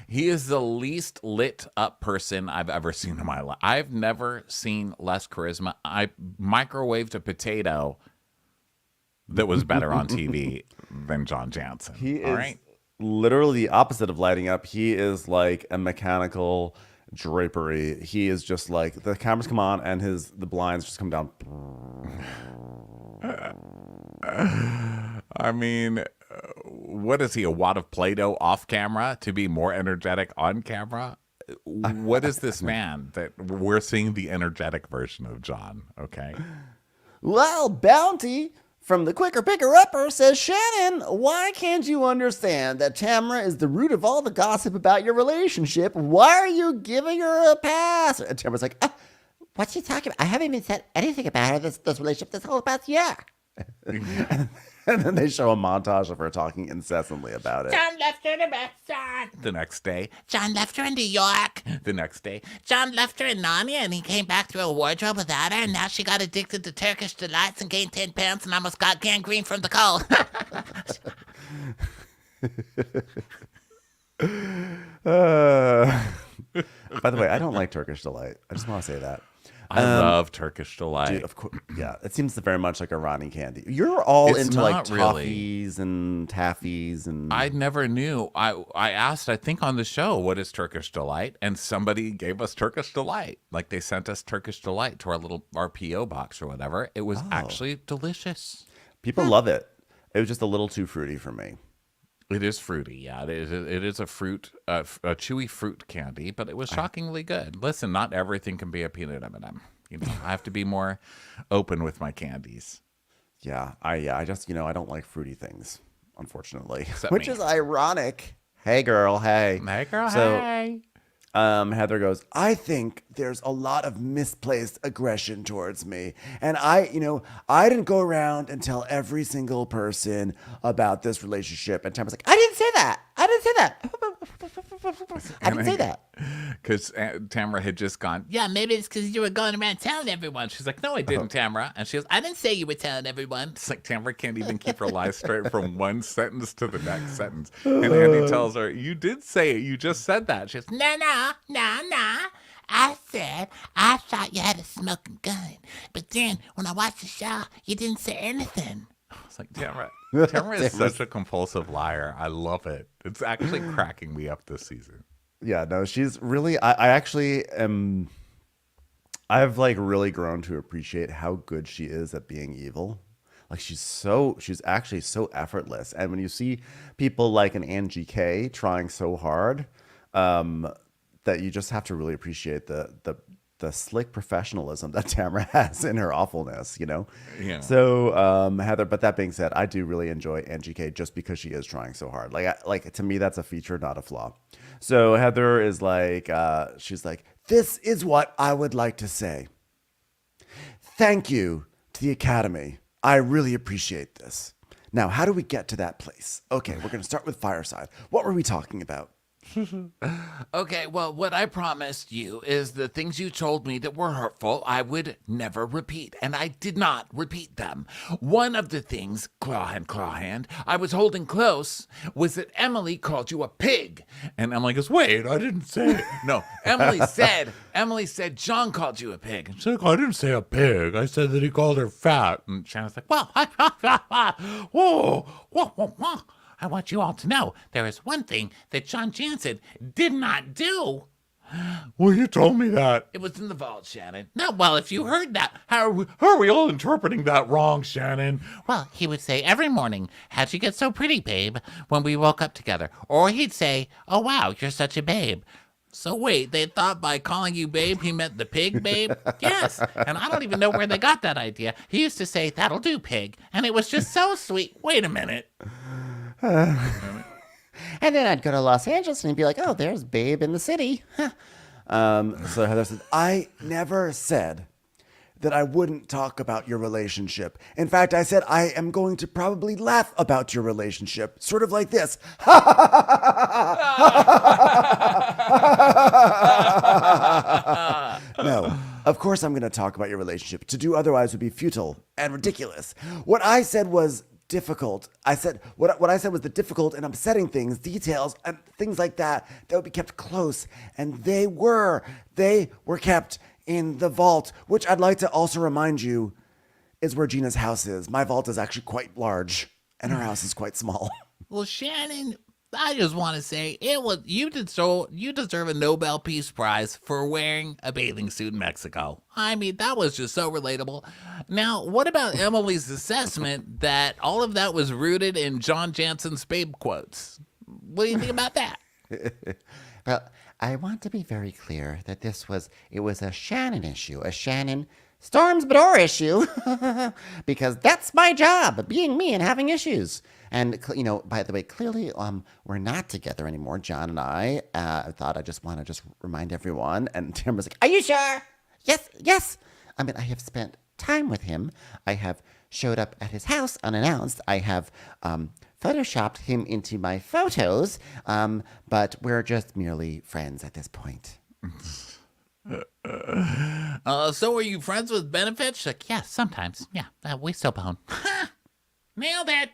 He is the least lit up person I've ever seen in my life. I've never seen less charisma. I microwaved a potato that was better on TV than John Jansen. he All is right. literally the opposite of lighting up. He is like a mechanical drapery. He is just like, the cameras come on and the blinds just come down. I mean, what is he, a wad of Play-Doh off camera to be more energetic on camera? What is this man that we're seeing the energetic version of John? Okay. Well, Bounty From the quicker picker upper says, Shannon, why can't you understand that Tamara is the root of all the gossip about your relationship? Why are you giving her a pass? And Tamara's like, what's she talking about? I haven't even said anything about her this relationship this whole past year. And then they show a montage of her talking incessantly about it. John left her in the restaurant. The next day. John left her in New York. The next day. John left her in Narnia and he came back to her wardrobe without her, and now she got addicted to Turkish delights and gained 10 pounds and almost got gangrene from the cold. By the way, I don't like Turkish delight. I just want to say that. I love Turkish delight. Dude, of course, yeah. It seems very much like Iranian candy. You're all It's into like not really. toffees and taffies and. I never knew. I asked, I think on the show, what is Turkish delight? And somebody gave us Turkish delight. Like they sent us Turkish delight to our PO box or whatever. It was actually delicious. People love it. It was just a little too fruity for me. It is fruity, yeah. It is a fruit, a chewy fruit candy, but it was shockingly good. Listen, not everything can be a peanut M&M. You know, I have to be more open with my candies. Yeah, I just I don't like fruity things, unfortunately. Except Which me. is ironic. Hey girl, hey. Hey, girl, So, hey. Heather goes, I think there's a lot of misplaced aggression towards me. And I didn't go around and tell every single person about this relationship. And Tamara's like, I didn't say that. I didn't say that. I didn't say that. Because Tamara had just gone, Yeah, maybe it's because you were going around telling everyone. she's like, no, I didn't, Tamara. And she goes, I didn't say you were telling everyone. it's like Tamara can't even keep her lies straight from one sentence to the next sentence. And Andy tells her, you did say it. You just said that. She goes, No. I said I thought you had a smoking gun. But then when I watched the show, you didn't say anything. it's like, Tamara is such a compulsive liar. I love it. It's actually cracking me up this season. Yeah, no, she's really, I actually am, I've like really grown to appreciate how good she is at being evil. Like she's actually so effortless. And when you see people like an Angie K trying so hard, that you just have to really appreciate the slick professionalism that Tamara has in her awfulness, Yeah. So, Heather, but that being said, I do really enjoy Angie K just because she is trying so hard. Like to me, that's a feature, not a flaw. So Heather is like, she's like, this is what I would like to say. Thank you to the Academy. I really appreciate this. Now, how do we get to that place? Okay, we're going to start with Fireside. What were we talking about? Okay, well, what I promised you is the things you told me that were hurtful, I would never repeat, and I did not repeat them. One of the things, claw hand, I was holding close was that Emily called you a pig. And Emily goes, wait, I didn't say it. No, Emily said John called you a pig. She's like, I didn't say a pig. I said that he called her fat. And Shannon's like, Well, whoa. I want you all to know there is one thing that John Jansen did not do. well, you told me that. It was in the vault, Shannon. No, well, if you heard that, How are we all interpreting that wrong, Shannon? well, he would say every morning, how'd you get so pretty, babe, when we woke up together? Or he'd say, oh, wow, you're such a babe. So wait, they thought by calling you babe, he meant the pig, babe? Yes, and I don't even know where they got that idea. He used to say, that'll do, pig, and it was just so sweet. Wait a minute. And then I'd go to Los Angeles and he'd be like, oh, there's Babe in the city. Huh. So Heather said, I never said that I wouldn't talk about your relationship. In fact, I said I am going to probably laugh about your relationship, sort of like this. No, of course I'm going to talk about your relationship. To do otherwise would be futile and ridiculous. What I said was difficult. I said what I said was the difficult and upsetting things, details and things like that would be kept close, and they were kept in the vault, which I'd like to also remind you is where Gina's house is. My vault is actually quite large, and her house is quite small. Well, Shannon, I just want to say you deserve a Nobel Peace Prize for wearing a bathing suit in Mexico. I mean, that was just so relatable. Now, what about Emily's assessment that all of that was rooted in John Jansen's babe quotes? What do you think about that? Well, I want to be very clear that it was a Shannon issue, a Shannon Storms Bedore issue because that's my job, being me and having issues. And, by the way, clearly we're not together anymore, John and I. I thought I just want to remind everyone. And Tim was like, are you sure? Yes. I mean, I have spent time with him. I have showed up at his house unannounced. I have photoshopped him into my photos, but we're just merely friends at this point. So are you friends with Benefits? Like, yeah, sometimes. Yeah, we still bone. Nailed it.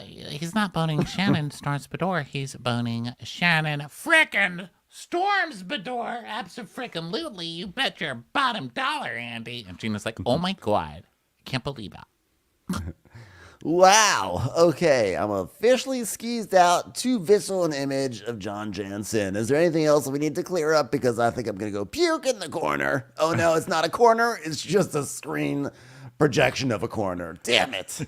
He's not boning Shannon Storms Bedore. He's boning Shannon frickin' Storms Bedore. Abso-frickin-lutely. You bet your bottom dollar, Andy. And Gina's like, oh my God. I can't believe it. Wow. Okay, I'm officially skeezed out. Too visceral an image of John Jansen. Is there anything else we need to clear up? Because I think I'm going to go puke in the corner. Oh, no, it's not a corner. It's just a screen projection of a corner. Damn it.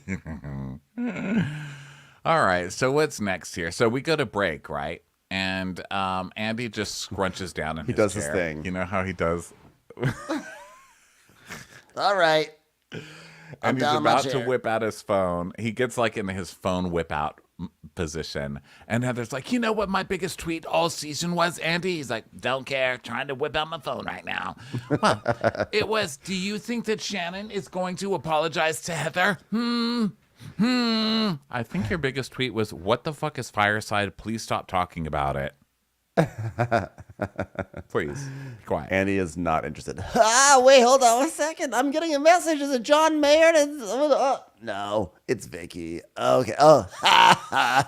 All right, so what's next here? So we go to break, right? And Andy just scrunches down in his chair. He does his thing. You know how he does? All right. And he's about to whip out his phone. He gets like in his phone whip out position. And Heather's like, you know what my biggest tweet all season was, Andy? He's like, don't care. Trying to whip out my phone right now. Well, it was, do you think that Shannon is going to apologize to Heather? I think your biggest tweet was, what the fuck is Fireside? Please stop talking about it. Please, be quiet. Andy is not interested. Wait, hold on 1 second. I'm getting a message. Is it John Mayer? No, it's Vicky. Okay.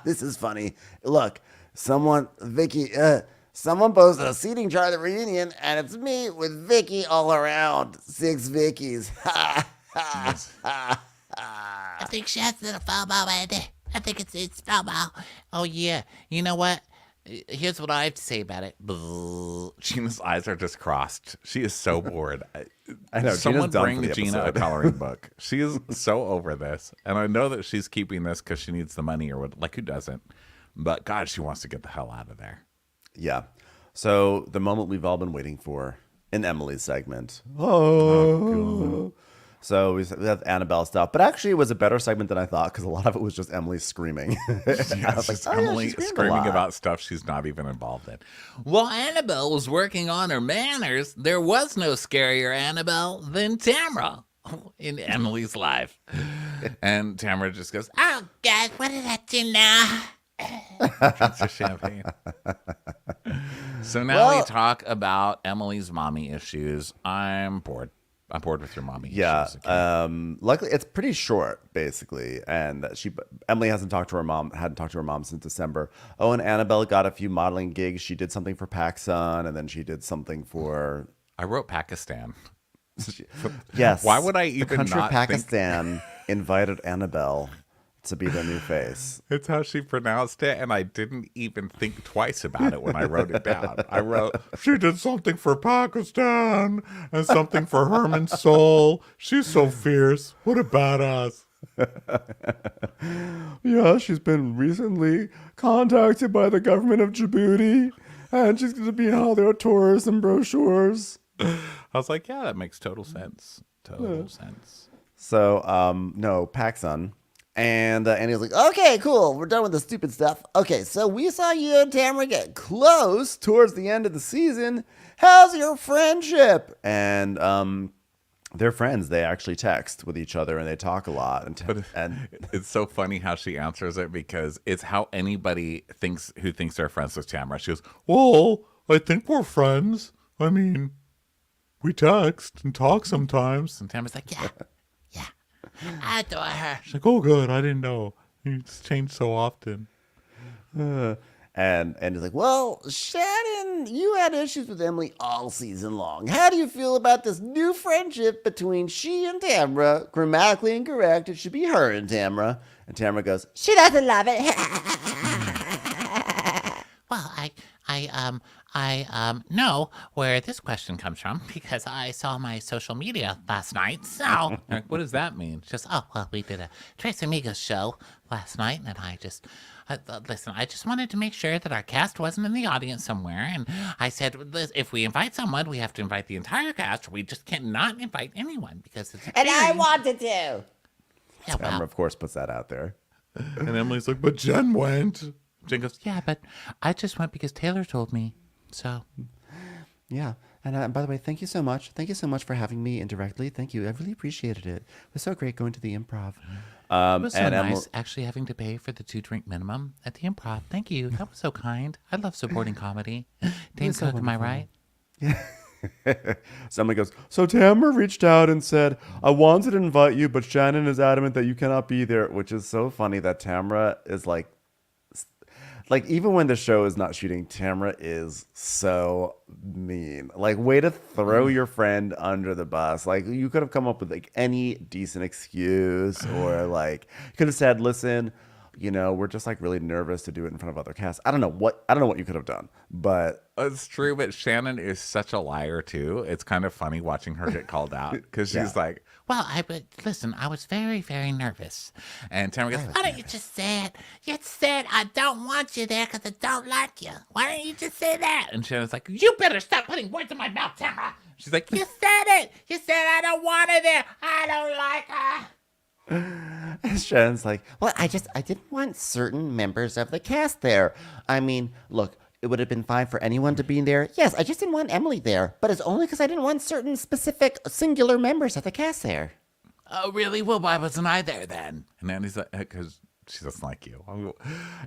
This is funny. Look, someone posted a seating chart at the reunion, and it's me with Vicky all around. 6 Vickies. I think Shannon's in a FOMO, Andy. I think it's FOMO. Oh, yeah. You know what? Here's what I have to say about it. Gina's eyes are just crossed. She is so bored. I know. Someone bring Gina Gina a coloring book. She is so over this. And I know that she's keeping this because she needs the money or what. Like, who doesn't? But, God, she wants to get the hell out of there. Yeah. So the moment we've all been waiting for in Emily's segment. So we have Annabelle stuff, but actually it was a better segment than I thought because a lot of it was just Emily screaming. Yeah, it's Emily screaming about stuff she's not even involved in. While Annabelle was working on her manners, there was no scarier Annabelle than Tamara in Emily's life. And Tamara just goes, oh, God, what did I do now? drinks her champagne. So now we talk about Emily's mommy issues. I'm bored. I'm bored with your mommy. Yeah. issues again. Luckily, it's pretty short, basically. And Emily hadn't talked to her mom since December. Oh, and Annabelle got a few modeling gigs. She did something for PacSun, and then she did something for. I wrote Pakistan. Yes. Why would I the even country not of Pakistan invited Annabelle to be their new face. It's how she pronounced it, and I didn't even think twice about it when I wrote it down. I wrote, she did something for Pakistan and something for Herman's soul. She's so fierce. What a badass. Yeah, she's been recently contacted by the government of Djibouti, and she's going to be in all their tours and brochures. I was like, yeah, that makes total sense. Total sense. So, no, PacSun. And he was like, okay, cool. We're done with the stupid stuff. Okay, so we saw you and Tamara get close towards the end of the season. How's your friendship? And they're friends. They actually text with each other and they talk a lot. And it's so funny how she answers it because it's how anybody who thinks they're friends with Tamara. She goes, well, I think we're friends. I mean, we text and talk sometimes. And Tamara's like, yeah. I adore her. She's like, oh, good. I didn't know. It's changed so often. And he's like, well, Shannon, you had issues with Emily all season long. How do you feel about this new friendship between she and Tamara? Grammatically incorrect. It should be her and Tamara. And Tamara goes, She doesn't love it. Well, I know where this question comes from because I saw my social media last night. So, Like, what does that mean? just, oh, well, we did a Tres Amigos show last night, and I just, listen, I just wanted to make sure that our cast wasn't in the audience somewhere. And I said, if we invite someone, we have to invite the entire cast. We just cannot invite anyone because it's. And I wanted to. Yeah, Tamara, well, of course, puts that out there. And Emily's like, but Jen went. Jen goes, yeah, but I just went because Taylor told me. So. Yeah. And by the way, thank you so much. Thank you so much for having me indirectly. Thank you. I really appreciated it. It was so great going to the improv. It was so and nice actually having to pay for the 2-drink minimum at the improv. Thank you. That was so kind. I love supporting comedy. Dane Cook, am I right? Somebody goes, so Tamara reached out and said, I wanted to invite you, but Shannon is adamant that you cannot be there, which is so funny that Tamara is like even when the show is not shooting, Tamara is so mean. Like, way to throw your friend under the bus. Like, you could have come up with like any decent excuse, or like could have said, listen, you know, we're just like really nervous to do it in front of other casts. I don't know what you could have done, but it's true. But Shannon is such a liar too. It's kind of funny watching her get called out because she's like, Well, listen, I was very, very nervous. and Tamara goes, Why don't you just say it? You said I don't want you there because I don't like you. Why don't you just say that? and Shannon's like, You better stop putting words in my mouth, Tamara. she's like, You said it. You said I don't want her there. I don't like her. Shannon's like, Well, I didn't want certain members of the cast there. I mean, look, it would have been fine for anyone to be there. Yes, I just didn't want Emily there. But it's only because I didn't want certain specific singular members of the cast there. oh, really? Well, why wasn't I there then? And Andy's like, because she doesn't like you.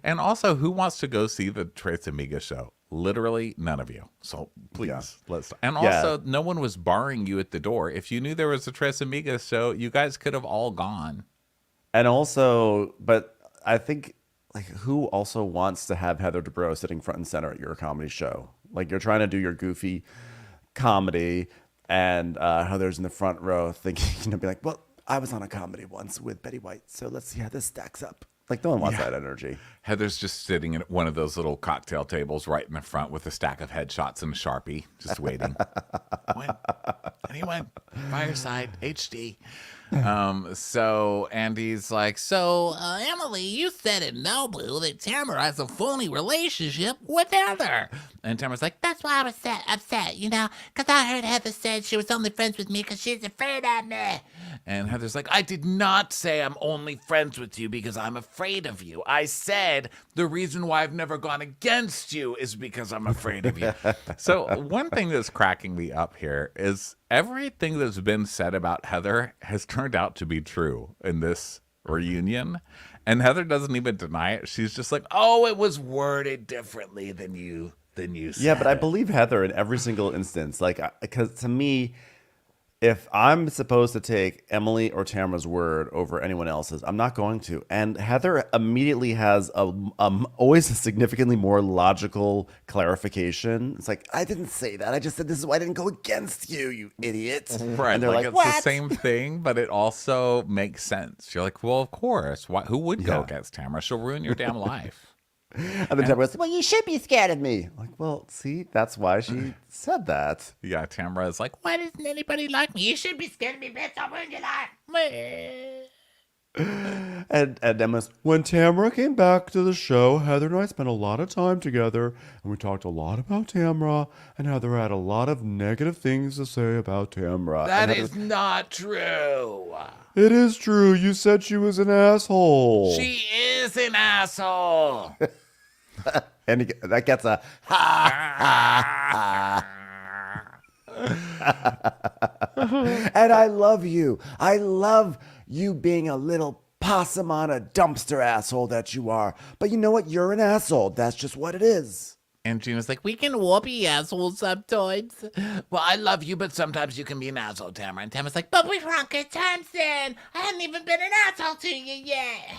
And also, who wants to go see the Tres Amigas show? Literally none of you. So please, let's. And also, no one was barring you at the door. If you knew there was a Tres Amigas show, you guys could have all gone. and also, but I think, like, who also wants to have Heather Dubrow sitting front and center at your comedy show? Like, you're trying to do your goofy comedy, and Heather's in the front row thinking, be like, well, I was on a comedy once with Betty White, so let's see how this stacks up. Like, no one wants that energy. Heather's just sitting at one of those little cocktail tables right in the front with a stack of headshots and a Sharpie, just waiting. Anyone? Fireside, HD. So Andy's like, So, Emily, you said in Nobu that Tamara has a phony relationship with Heather. and Tamara's like, That's why I was upset, you know, because I heard Heather said she was only friends with me because she's afraid of me. and Heather's like, I did not say I'm only friends with you because I'm afraid of you. I said the reason why I've never gone against you is because I'm afraid of you. So one thing that's cracking me up here is everything that's been said about Heather has turned out to be true in this reunion. And Heather doesn't even deny it. She's just like, oh, it was worded differently than you said. Yeah, but I believe Heather in every single instance. Like, because to me, if I'm supposed to take Emily or Tamara's word over anyone else's, I'm not going to. And Heather immediately has always a significantly more logical clarification. It's like, I didn't say that. I just said this is why I didn't go against you, you idiot. Right, And they're like, it's what? the same thing, but it also makes sense. You're like, well, of course. Who would go against Tamara? She'll ruin your damn life. And then Tamara goes, well, you should be scared of me. Like, well, see, that's why she said that. Yeah, Tamara is like, Why doesn't anybody like me? You should be scared of me, bitch. I'll ruin your life. And Emma's, when Tamara came back to the show, Heather and I spent a lot of time together, and we talked a lot about Tamara, and Heather had a lot of negative things to say about Tamara. that And is not true. It is true. You said she was an asshole. She is an asshole. And that gets a and I love you. I love you being a little possum on a dumpster asshole that you are. But you know what? You're an asshole. That's just what it is. And Gina's like, We can all be assholes sometimes. well, I love you, but sometimes you can be an asshole, Tamara. And Tamara's like, But we were on good terms then. I hadn't even been an asshole to you yet.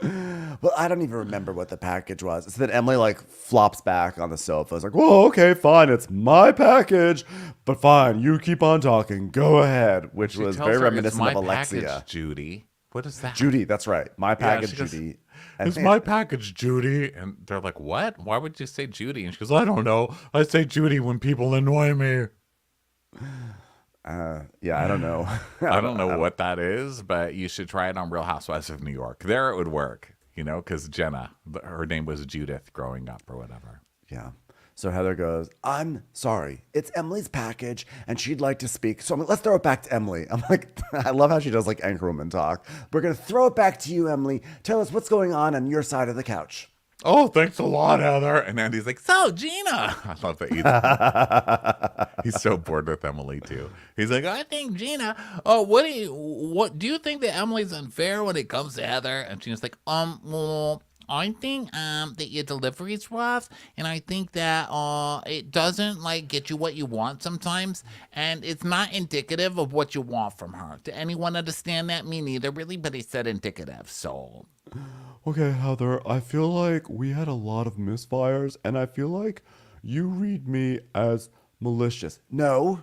Well, I don't even remember what the package was. So then Emily like flops back on the sofa. It's like, whoa, okay, fine. It's my package. But fine, you keep on talking. Go ahead. Which she was tells very her, reminiscent it's of my Alexia. package, Judy. What is that? Judy, that's right. My package, she goes, Judy. It's my package, Judy. And they're like, what? Why would you say Judy? And she goes, I don't know. I say Judy when people annoy me. Yeah, I don't know. I don't know what that is, but you should try it on Real Housewives of New York. There it would work, because Jenna, her name was Judith growing up or whatever. Yeah. So Heather goes, I'm sorry. It's Emily's package, and she'd like to speak. So I'm like, let's throw it back to Emily. I'm like, I love how she does like anchorwoman talk. We're going to throw it back to you, Emily. Tell us what's going on your side of the couch. Oh, thanks a lot, Heather. And Andy's like, so, Gina. I love that he's so bored with Emily, too. He's like, I think Gina, what do you think that Emily's unfair when it comes to Heather? And Gina's like, well, I think that your delivery's rough, and I think that it doesn't get you what you want sometimes, and it's not indicative of what you want from her. Did anyone understand that? Me neither, really, but he said indicative, so. Okay, Heather, I feel like we had a lot of misfires, and I feel like you read me as malicious. No,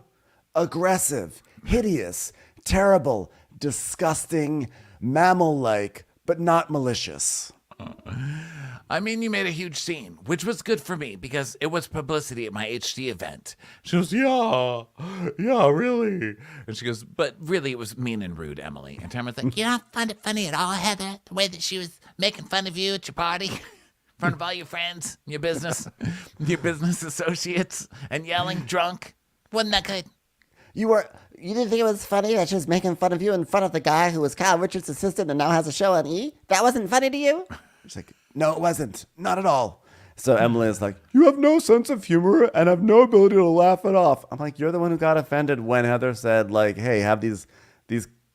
aggressive, hideous, terrible, disgusting, mammal-like, but not malicious. I mean, you made a huge scene, which was good for me because it was publicity at my HD event. She goes, yeah, really. And she goes, but really it was mean and rude, Emily. And Tamara's like, You don't find it funny at all, Heather, the way that she was making fun of you at your party? In front of all your friends, your business associates, and yelling drunk? Wasn't that good? You didn't think it was funny that she was making fun of you in front of the guy who was Kyle Richards' assistant and now has a show on E? That wasn't funny to you? She's like, no, it wasn't. Not at all. So Emily is like, you have no sense of humor and have no ability to laugh it off. I'm like, you're the one who got offended when Heather said, hey, have these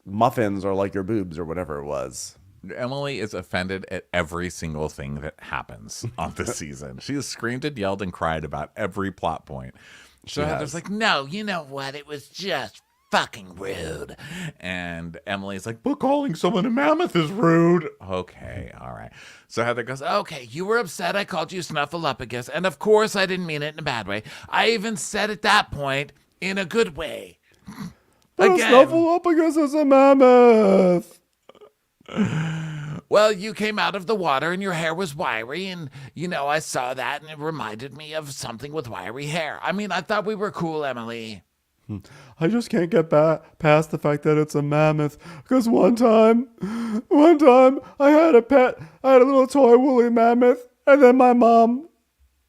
muffins or your boobs or whatever it was. Emily is offended at every single thing that happens on this season. She has screamed and yelled and cried about every plot point. So Heather's like, no, you know what? It was just fucking rude. And Emily's like, but calling someone a mammoth is rude. Okay, all right. So Heather goes, okay, you were upset I called you Snuffleupagus. And of course I didn't mean it in a bad way. I even said at that point in a good way. But Snuffleupagus is a mammoth. Well, you came out of the water and your hair was wiry, and, I saw that, and it reminded me of something with wiry hair. I mean, I thought we were cool, Emily. I just can't get past the fact that it's a mammoth, because one time, I had a little toy woolly mammoth, and then my mom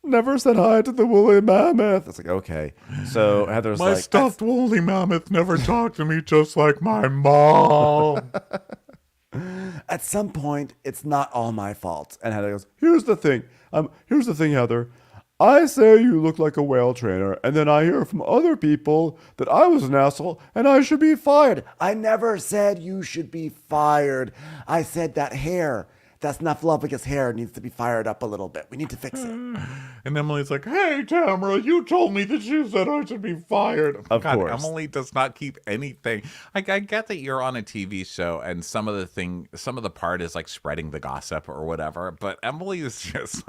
never said hi to the woolly mammoth. It's like, okay. So Heather's my stuffed woolly mammoth never talked to me just like my mom. At some point, it's not all my fault. And Heather goes, here's the thing, Heather. I say you look like a whale trainer, and then I hear from other people that I was an asshole and I should be fired. I never said you should be fired. I said that Snuffleupagus hair needs to be fired up a little bit. We need to fix it. And Emily's like, hey, Tamara, you told me that you said I should be fired. Of course. Emily does not keep anything. I get that you're on a TV show and some of the part is spreading the gossip or whatever, but Emily is just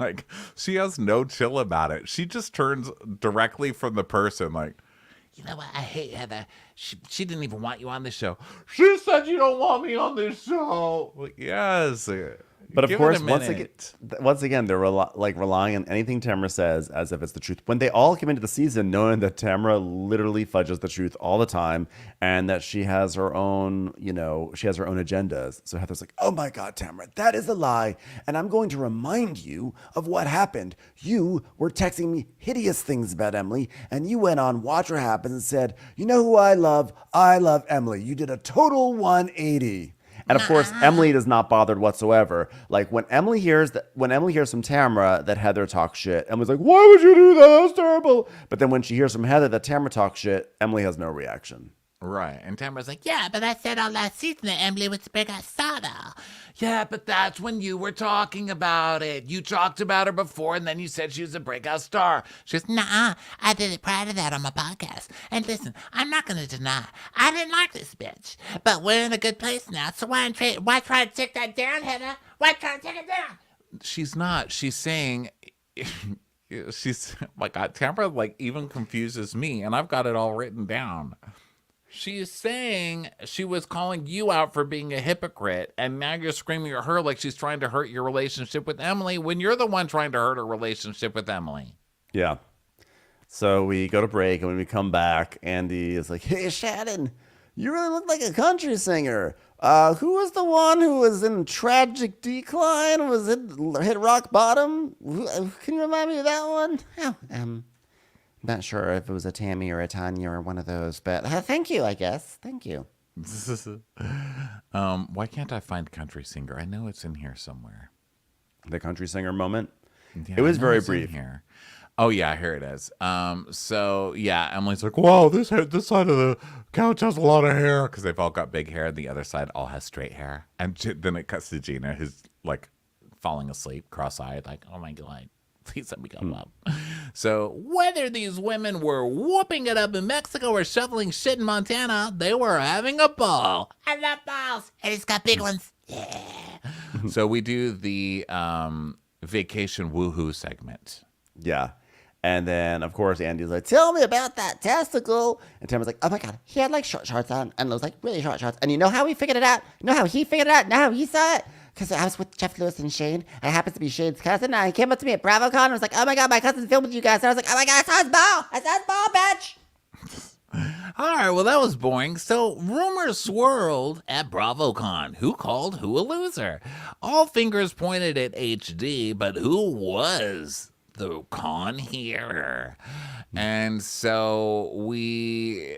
she has no chill about it. She just turns directly from the person You know what? I hate Heather. She didn't even want you on this show. She said you don't want me on this show. Well, yes. But of course, once again, they're relying on anything Tamara says as if it's the truth. When they all came into the season knowing that Tamara literally fudges the truth all the time and that she has her own, agendas. So Heather's like, oh my God, Tamara, that is a lie. And I'm going to remind you of what happened. You were texting me hideous things about Emily, and you went on Watch What Happens and said, you know who I love? I love Emily. You did a total 180. And of course, Emily is not bothered whatsoever. When Emily hears from Tamara that Heather talks shit, Emily's like, why would you do that? That's terrible. But then when she hears from Heather that Tamara talks shit, Emily has no reaction. Right. And Tamara's like, Yeah, but I said all last season that Emily was the big asada. yeah, but that's when you were talking about it. You talked about her before, and then you said she was a breakout star. She goes, Nuh-uh. I did it prior to that on my podcast. And listen, I'm not going to deny I didn't like this bitch. But we're in a good place now, so why try to take that down, Heather? Why try to take it down? she's not. She's saying... She's... my God, Tamara, even confuses me, and I've got it all written down. She's saying she was calling you out for being a hypocrite, and now you're screaming at her like she's trying to hurt your relationship with Emily when you're the one trying to hurt her relationship with Emily. Yeah. So we go to break, and when we come back, Andy is like, "Hey, Shannon, you really look like a country singer. Who was the one who was in tragic decline? Hit rock bottom? Can you remind me of that one?" Oh, not sure if it was a Tammy or a Tanya or one of those, but thank you, I guess. Thank you. Why can't I find country singer? I know it's in here somewhere. The country singer moment. Yeah, It was I know very it's in brief. here. Oh yeah, here it is. So yeah, Emily's like, "Wow, this side of the couch has a lot of hair," because they've all got big hair, and the other side all has straight hair. And then it cuts to Gina, who's like falling asleep, cross-eyed, like, "Oh my God, please let me go up." So whether these women were whooping it up in Mexico or shoveling shit in Montana, they were having a ball. I love balls. And it's got big ones. So we do the vacation woohoo segment. Yeah. And then, of course, Andy's like, "Tell me about that testicle." And Tamara's like, Oh my God, he had like short shorts on, and those like really short shorts. And you know how we figured it out? You know how he figured it out? You know how he saw it? Because I was with Jeff Lewis and Shane, and it happens to be Shane's cousin. And he came up to me at BravoCon and was like, "Oh my God, my cousin filmed with you guys." And I was like, "Oh my God, I saw his ball. I saw his ball, bitch." All right, well, that was boring. So rumors swirled at BravoCon. Who called who a loser? All fingers pointed at HD, but who was the con here? And so he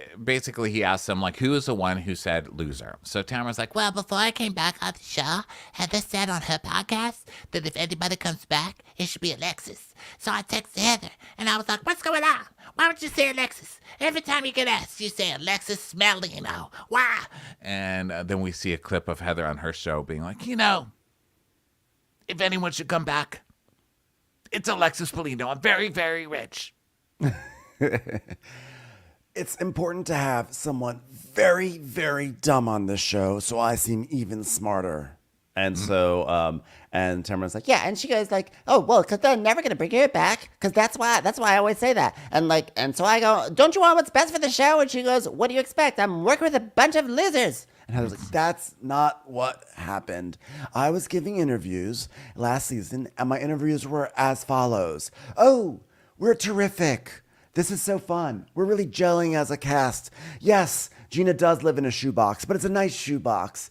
asked them, like, who is the one who said loser? So Tamara's like, Well, before I came back on the show, Heather said on her podcast that if anybody comes back, it should be Alexis. So I texted Heather, and I was like, what's going on? Why would you say Alexis? Every time you get asked, you say Alexis Smellino. Why? and then we see a clip of Heather on her show being like, if anyone should come back, it's Alexis Polino. I'm very, very rich. "It's important to have someone very, very dumb on this show so I seem even smarter." And so, and Tamara's like, Yeah, and she goes like, "Oh well, because they're never gonna bring it back. Because that's why I always say that." And so I go, "Don't you want what's best for the show?" And she goes, "What do you expect? I'm working with a bunch of losers." And I was like, "That's not what happened. I was giving interviews last season, and my interviews were as follows. Oh, we're terrific. This is so fun. We're really gelling as a cast. Yes, Gina does live in a shoebox, but it's a nice shoebox.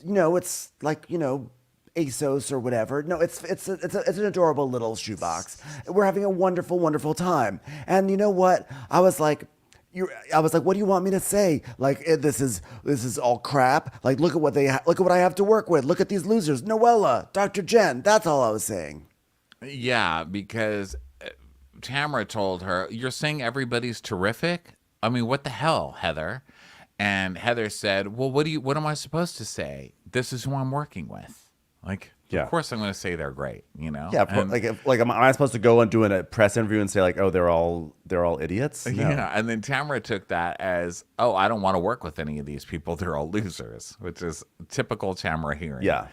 It's like, ASOS or whatever. No, it's an adorable little shoebox. We're having a wonderful, wonderful time. And you know what? I was like, what do you want me to say? Like, this is all crap. Like, look at what I have to work with. Look at these losers. Noella, Dr. Jen. That's all I was saying." Yeah, because Tamara told her, "You're saying everybody's terrific? I mean, what the hell, Heather?" And Heather said, "Well, what am I supposed to say? This is who I'm working with." Like, Yeah. Of course I'm going to say they're great, Yeah, And- am I supposed to go and do a press interview and say like, "Oh, they're all idiots"? No. Yeah, and then Tamara took that as, "Oh, I don't want to work with any of these people. They're all losers," which is typical Tamara hearing. Yeah.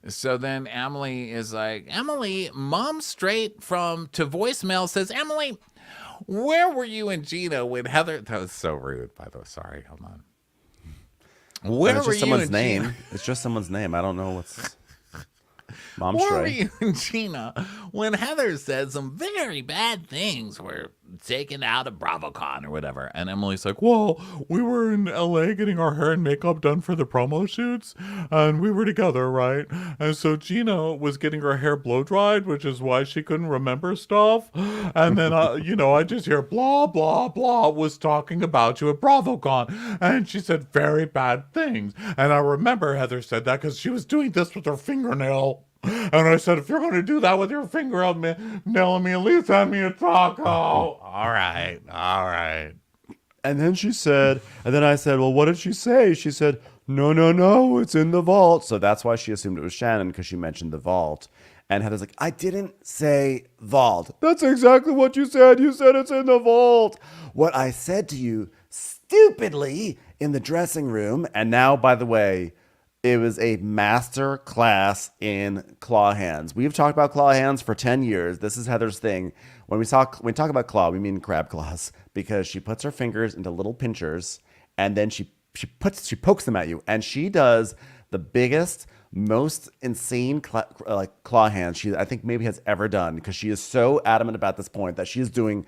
So then Emily is like, Mom straight to voicemail says, "Emily, where were you and Gina when Heather..." That was so rude, by the way. Sorry, hold on. Where It's were just you someone's and name. Gina? It's just someone's name. I don't know what's Mom Where were Stray. you and Gina when Heather said some very bad things were taken out of BravoCon or whatever? And Emily's like, "Well, we were in LA getting our hair and makeup done for the promo shoots, and we were together, right? And so Gina was getting her hair blow dried, which is why she couldn't remember stuff. And then, I just hear blah, blah, blah was talking about you at BravoCon. And she said very bad things. And I remember Heather said that because she was doing this with her fingernail. And I said, if you're going to do that with your fingernail, me, at least hand me a taco." All right. And then I said, "Well, what did she say?" She said, No, it's in the vault." So that's why she assumed it was Shannon, because she mentioned the vault. And Heather's like, "I didn't say vault." "That's exactly what you said. You said it's in the vault." "What I said to you stupidly in the dressing room," and now, by the way, it was a master class in claw hands. We've talked about claw hands for 10 years. This is Heather's thing. When we talk about claw, we mean crab claws, because she puts her fingers into little pinchers and then she pokes them at you, and she does the biggest, most insane claw hand I think maybe has ever done, because she is so adamant about this point that she is doing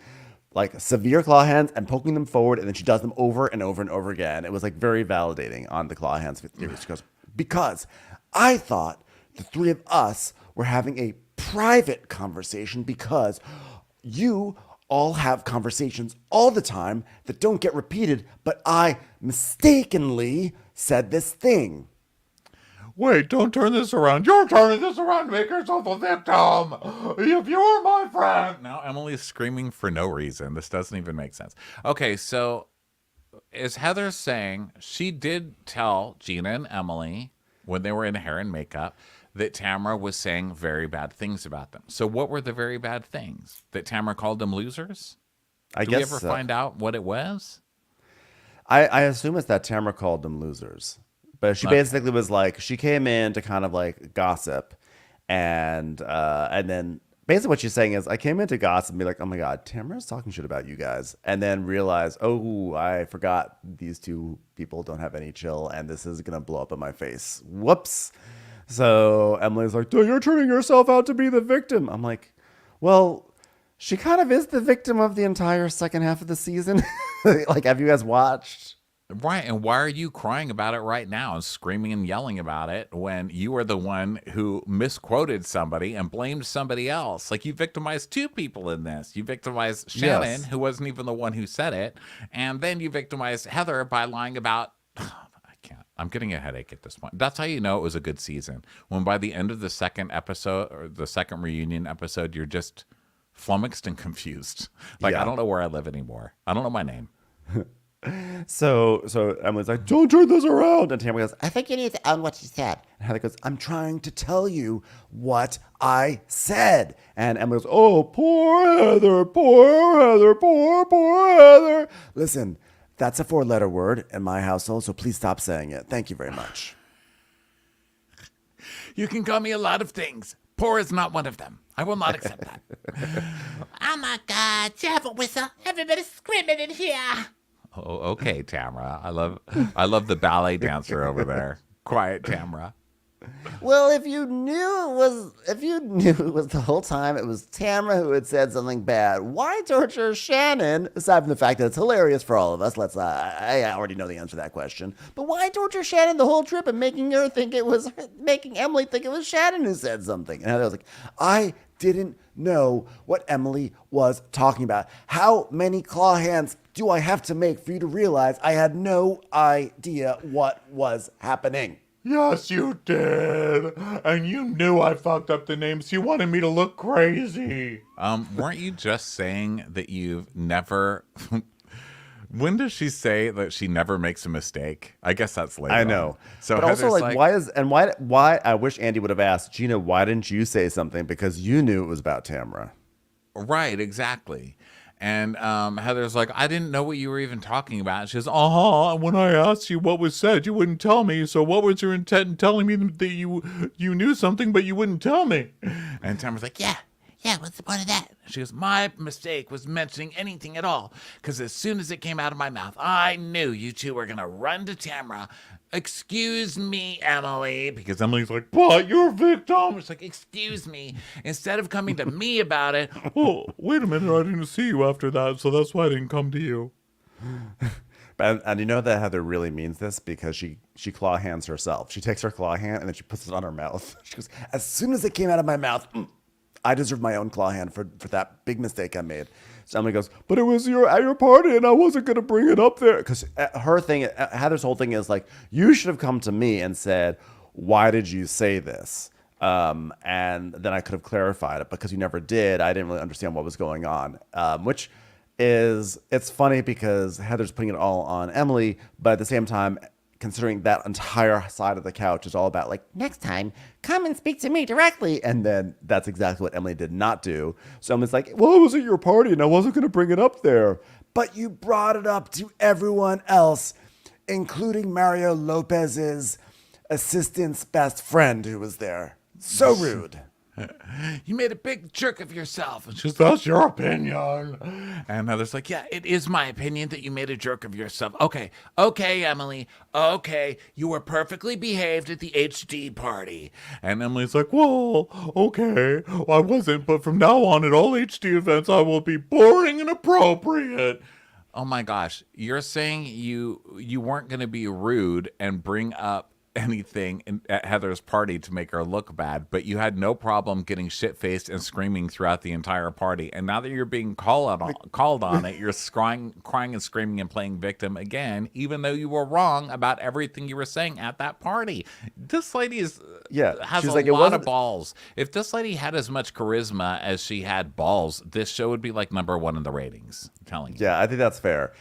like severe claw hands and poking them forward, and then she does them over and over and over again. It was like very validating on the claw hands theory. She goes, because I thought the three of us were having a private conversation because you all have conversations all the time that don't get repeated, but I mistakenly said this thing. Wait, don't turn this around. You're turning this around to make yourself a victim. If you're my friend. Now Emily's screaming for no reason. This doesn't even make sense. Okay, so is Heather saying she did tell Gina and Emily when they were in hair and makeup that Tamara was saying very bad things about them. So what were the very bad things? That Tamara called them losers? Did we ever find out what it was? I assume it's that Tamara called them losers. But she basically was like, she came in to kind of like gossip. And then basically what she's saying is, I came in to gossip and be like, oh my God, Tamara's talking shit about you guys. And then realize, oh, I forgot these two people don't have any chill, and this is going to blow up in my face. Whoops. So Emily's like, oh, you're turning yourself out to be the victim. I'm like, well, she kind of is the victim of the entire second half of the season. Like, have you guys watched? Right, and why are you crying about it right now and screaming and yelling about it when you are the one who misquoted somebody and blamed somebody else? Like, you victimized two people in this. You victimized Shannon, who wasn't even the one who said it, and then you victimized Heather by lying about... I'm getting a headache at this point. That's how you know it was a good season. When by the end of the second episode, or the second reunion episode, you're just flummoxed and confused. Like, I don't know where I live anymore. I don't know my name. So Emily's like, don't turn this around. And Tamara goes, I think you need to own what you said. and Heather goes, I'm trying to tell you what I said. And Emily goes, oh, poor Heather, poor Heather, poor Heather. Listen, that's a 4-letter word in my household, so please stop saying it. Thank you very much. You can call me a lot of things. Poor is not one of them. I will not accept that. Oh my God, you have a whistle? Everybody's screaming in here. Oh, okay, Tamara. I love the ballet dancer over there. Quiet, Tamara. Well, if you knew it was the whole time it was Tamara who had said something bad, why torture Shannon? Aside from the fact that it's hilarious for all of us, I already know the answer to that question. But why torture Shannon the whole trip and making Emily think it was Shannon who said something? And I was like, I didn't know what Emily was talking about. How many claw hands do I have to make for you to realize I had no idea what was happening? Yes, you did. And you knew I fucked up the names. You wanted me to look crazy. Weren't you just saying that you've never... When does she say that she never makes a mistake? I guess that's later. I know. On. So but also, like, why I wish Andy would have asked, Gina, why didn't you say something? Because you knew it was about Tamara. Right, exactly. And Heather's like, I didn't know what you were even talking about. And she goes, and when I asked you what was said, you wouldn't tell me. So what was your intent in telling me that you knew something, but you wouldn't tell me? And Tamara's like, Yeah, what's the point of that? She goes, my mistake was mentioning anything at all. Because as soon as it came out of my mouth, I knew you two were going to run to Tamara. Excuse me, Emily. Because Emily's like, but you're a victim. It's like, excuse me. Instead of coming to me about it. Oh, wait a minute. I didn't see you after that. So that's why I didn't come to you. And you know that Heather really means this because she claw hands herself. She takes her claw hand and then she puts it on her mouth. She goes, as soon as it came out of my mouth, I deserve my own claw hand for that big mistake I made. So Emily goes, but it was at your party and I wasn't going to bring it up there. Because Heather's whole thing is like, you should have come to me and said, why did you say this? And then I could have clarified it. Because you never did, I didn't really understand what was going on. Which is, it's funny because Heather's putting it all on Emily. But at the same time, considering that entire side of the couch is all about like, next time, come and speak to me directly. And then that's exactly what Emily did not do. So Emily's like, well, it was at your party and I wasn't going to bring it up there. But you brought it up to everyone else, including Mario Lopez's assistant's best friend who was there. So rude. You made a big jerk of yourself. And she's, that's your opinion. And Heather's like, yeah, it is my opinion that you made a jerk of yourself. Okay, Emily. Okay, you were perfectly behaved at the HD party. And Emily's like, well, okay, I wasn't, but from now on at all HD events, I will be boring and appropriate. Oh my gosh, you're saying you weren't going to be rude and bring up anything at Heather's party to make her look bad, but you had no problem getting shit-faced and screaming throughout the entire party. And now that you're being called on it, you're crying and screaming and playing victim again, even though you were wrong about everything you were saying at that party. This lady has a lot of balls. If this lady had as much charisma as she had balls, this show would be like #1 in the ratings. I'm telling you. Yeah, I think that's fair.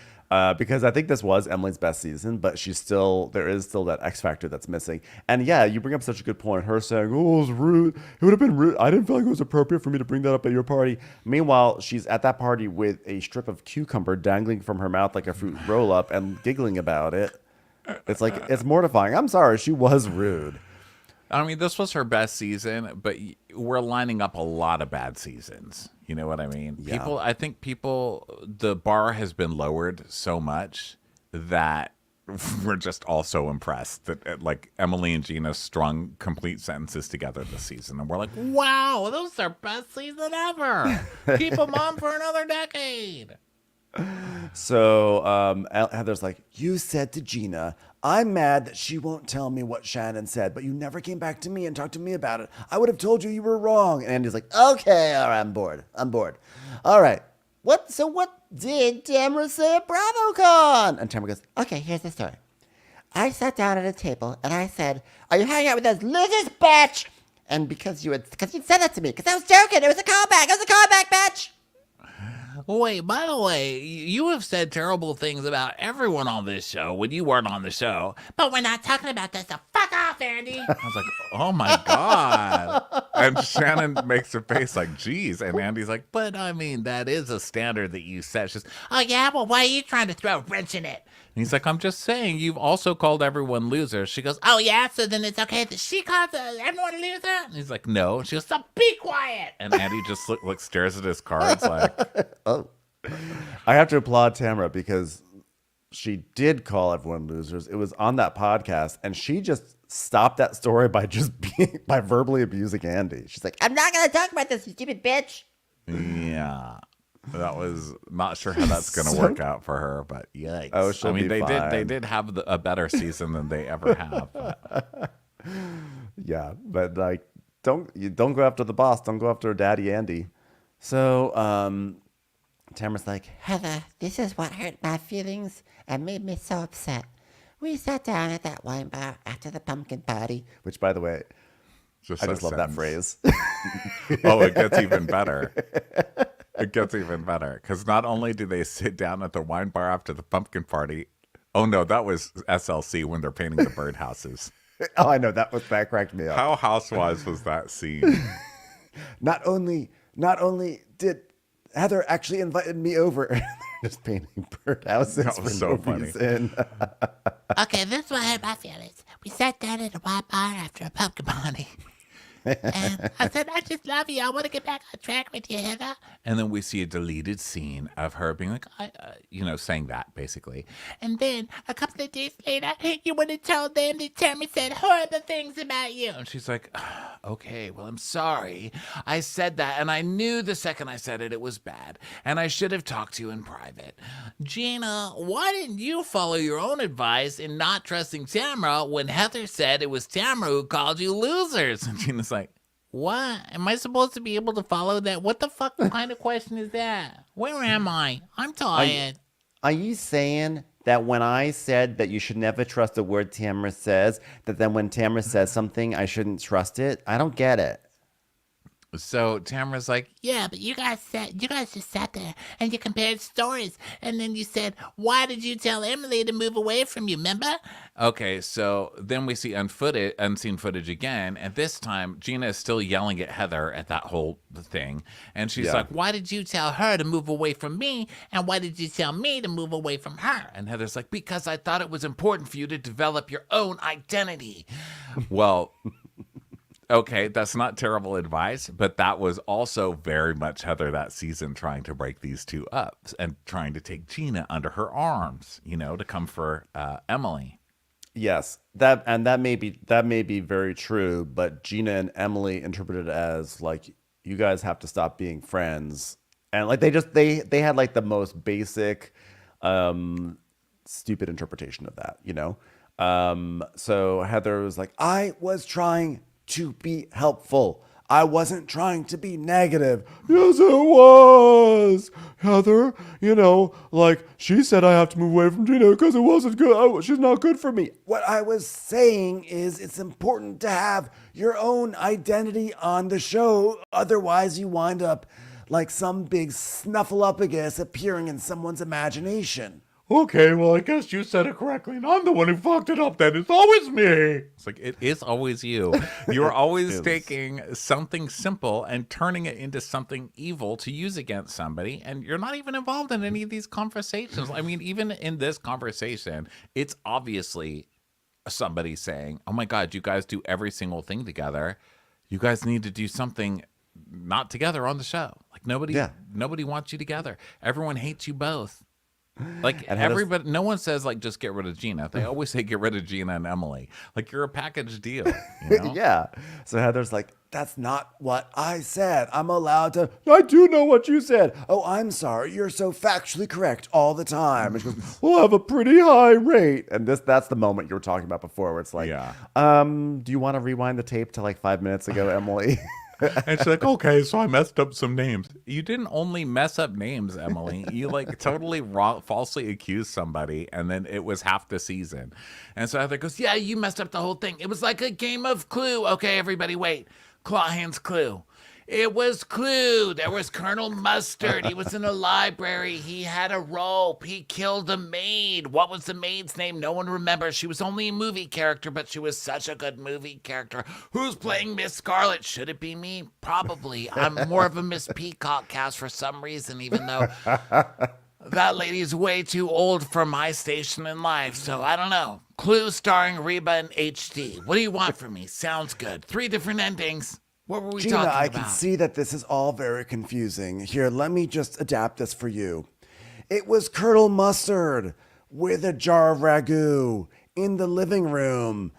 Because I think this was Emily's best season, but there is still that X factor that's missing. And yeah, you bring up such a good point. Her saying, "Oh, it was rude. It would have been rude. I didn't feel like it was appropriate for me to bring that up at your party." Meanwhile, she's at that party with a strip of cucumber dangling from her mouth like a fruit roll up and giggling about it. It's like, it's mortifying. I'm sorry, she was rude. I mean, this was her best season, but we're lining up a lot of bad seasons. You know what I mean? Yeah. I think the bar has been lowered so much that we're just all so impressed that like Emily and Gina strung complete sentences together this season. And we're like, wow, those are best season ever. Keep them on for another decade. So Heather's like, you said to Gina, I'm mad that she won't tell me what Shannon said, but you never came back to me and talked to me about it. I would have told you were wrong. And Andy's like, okay, all right, I'm bored. All right. What did Tamara say at BravoCon? And Tamara goes, Okay, here's the story. I sat down at a table and I said, are you hanging out with those losers, bitch? And because you said that to me, because I was joking. It was a callback, bitch. Wait, by the way, you have said terrible things about everyone on this show when you weren't on the show. But we're not talking about this, so fuck off, Andy. I was like, oh my God. And Shannon makes her face like, geez. And Andy's like, but I mean, that is a standard that you set. She's, oh, yeah? Well, why are you trying to throw a wrench in it? and he's like, I'm just saying, you've also called everyone losers. She goes, Oh, yeah? So then it's okay that she calls everyone a loser? and he's like, no. And she goes, So be quiet. and Andy just stares at his cards like, oh. I have to applaud Tamara because she did call everyone losers. It was on that podcast, and she just stopped that story by by verbally abusing Andy. She's like, I'm not going to talk about this, you stupid bitch. yeah. That was not sure how that's going to work out for her, but yikes. Oh, she'll be fine. They did have a better season than they ever have. But. Yeah, but like, don't go after the boss. Don't go after Daddy Andy. So, Tamara's like, Heather, this is what hurt my feelings and made me so upset. We sat down at that wine bar after the pumpkin party. which by the way, I just love that sentence. phrase. Oh, it gets even better. It gets even better because not only do they sit down at the wine bar after the pumpkin party. Oh no, that was SLC when they're painting the birdhouses. Oh, I know, that cracked me up. How Housewives was that scene? Not only did Heather actually invited me over, just painting birdhouses That for was so no funny. reason. Okay, this is what hurt my feelings. We sat down at a wine bar after a pumpkin party. And I said, I just love you. I want to get back on track with you, Heather. And then we see a deleted scene of her being like, saying that basically. And then a couple of days later, you would have told them that Tammy said horrible things about you. And she's like, okay, well, I'm sorry. I said that, and I knew the second I said it, it was bad. And I should have talked to you in private. Gina, why didn't you follow your own advice in not trusting Tamara when Heather said it was Tamara who called you losers? And Gina's like, What? Am I supposed to be able to follow that? What the fuck kind of question is that? Where am I? I'm tired. Are you saying that when I said that you should never trust a word Tamara says, that then when Tamara says something, I shouldn't trust it? I don't get it. so Tamara's like, Yeah, but you guys just sat there and you compared stories, and then you said, "Why did you tell Emily to move away from you?" Remember? okay, so then we see unseen footage again, and this time Gina is still yelling at Heather at that whole thing, and she's Yeah. like, Why did you tell her to move away from me, and why did you tell me to move away from her? and Heather's like, because I thought it was important for you to develop your own identity. Well, Okay, that's not terrible advice, but that was also very much Heather that season trying to break these two up and trying to take Gina under her arms, to come for Emily. Yes, that may be very true, but Gina and Emily interpreted it as like, you guys have to stop being friends, and like they had like the most basic, stupid interpretation of that, So Heather was like, I was trying to be helpful. I wasn't trying to be negative. Yes, it was. Heather, like she said I have to move away from Gina because it wasn't good. She's not good for me. What I was saying is it's important to have your own identity on the show. Otherwise, you wind up like some big snuffleupagus appearing in someone's imagination. Okay, well, I guess you said it correctly, and I'm the one who fucked it up then. It's always me. It's like, it is always you. You're always taking something simple and turning it into something evil to use against somebody, and you're not even involved in any of these conversations. I mean, even in this conversation, it's obviously somebody saying, oh my God, you guys do every single thing together. You guys need to do something not together on the show. Like, nobody wants you together. Everyone hates you both. Like, everybody, no one says like just get rid of Gina. They always say get rid of Gina and Emily. Like, you're a package deal. Yeah. So Heather's like, that's not what I said. I'm allowed to. I do know what you said. Oh, I'm sorry. You're so factually correct all the time. And she goes, we'll have a pretty high rate. And that's the moment you were talking about before, where it's like, do you want to rewind the tape to like 5 minutes ago, Emily? And she's like, okay, so I messed up some names. You didn't only mess up names, Emily. You like totally falsely accused somebody, and then it was half the season. And so Heather goes, yeah, you messed up the whole thing. It was like a game of Clue. Okay, everybody, wait. Claw hands Clue. It was Clue. There was Colonel Mustard. He was in a library. He had a rope. He killed a maid. What was the maid's name? No one remembers. She was only a movie character, but she was such a good movie character. Who's playing Miss Scarlet? Should it be me? Probably. I'm more of a Miss Peacock cast for some reason, even though that lady's way too old for my station in life. So I don't know. Clue starring Reba in HD. What do you want from me? Sounds good. 3 different endings. What were we Gina, talking about? I can see that this is all very confusing. Here, let me just adapt this for you. It was Colonel Mustard with a jar of ragu in the living room.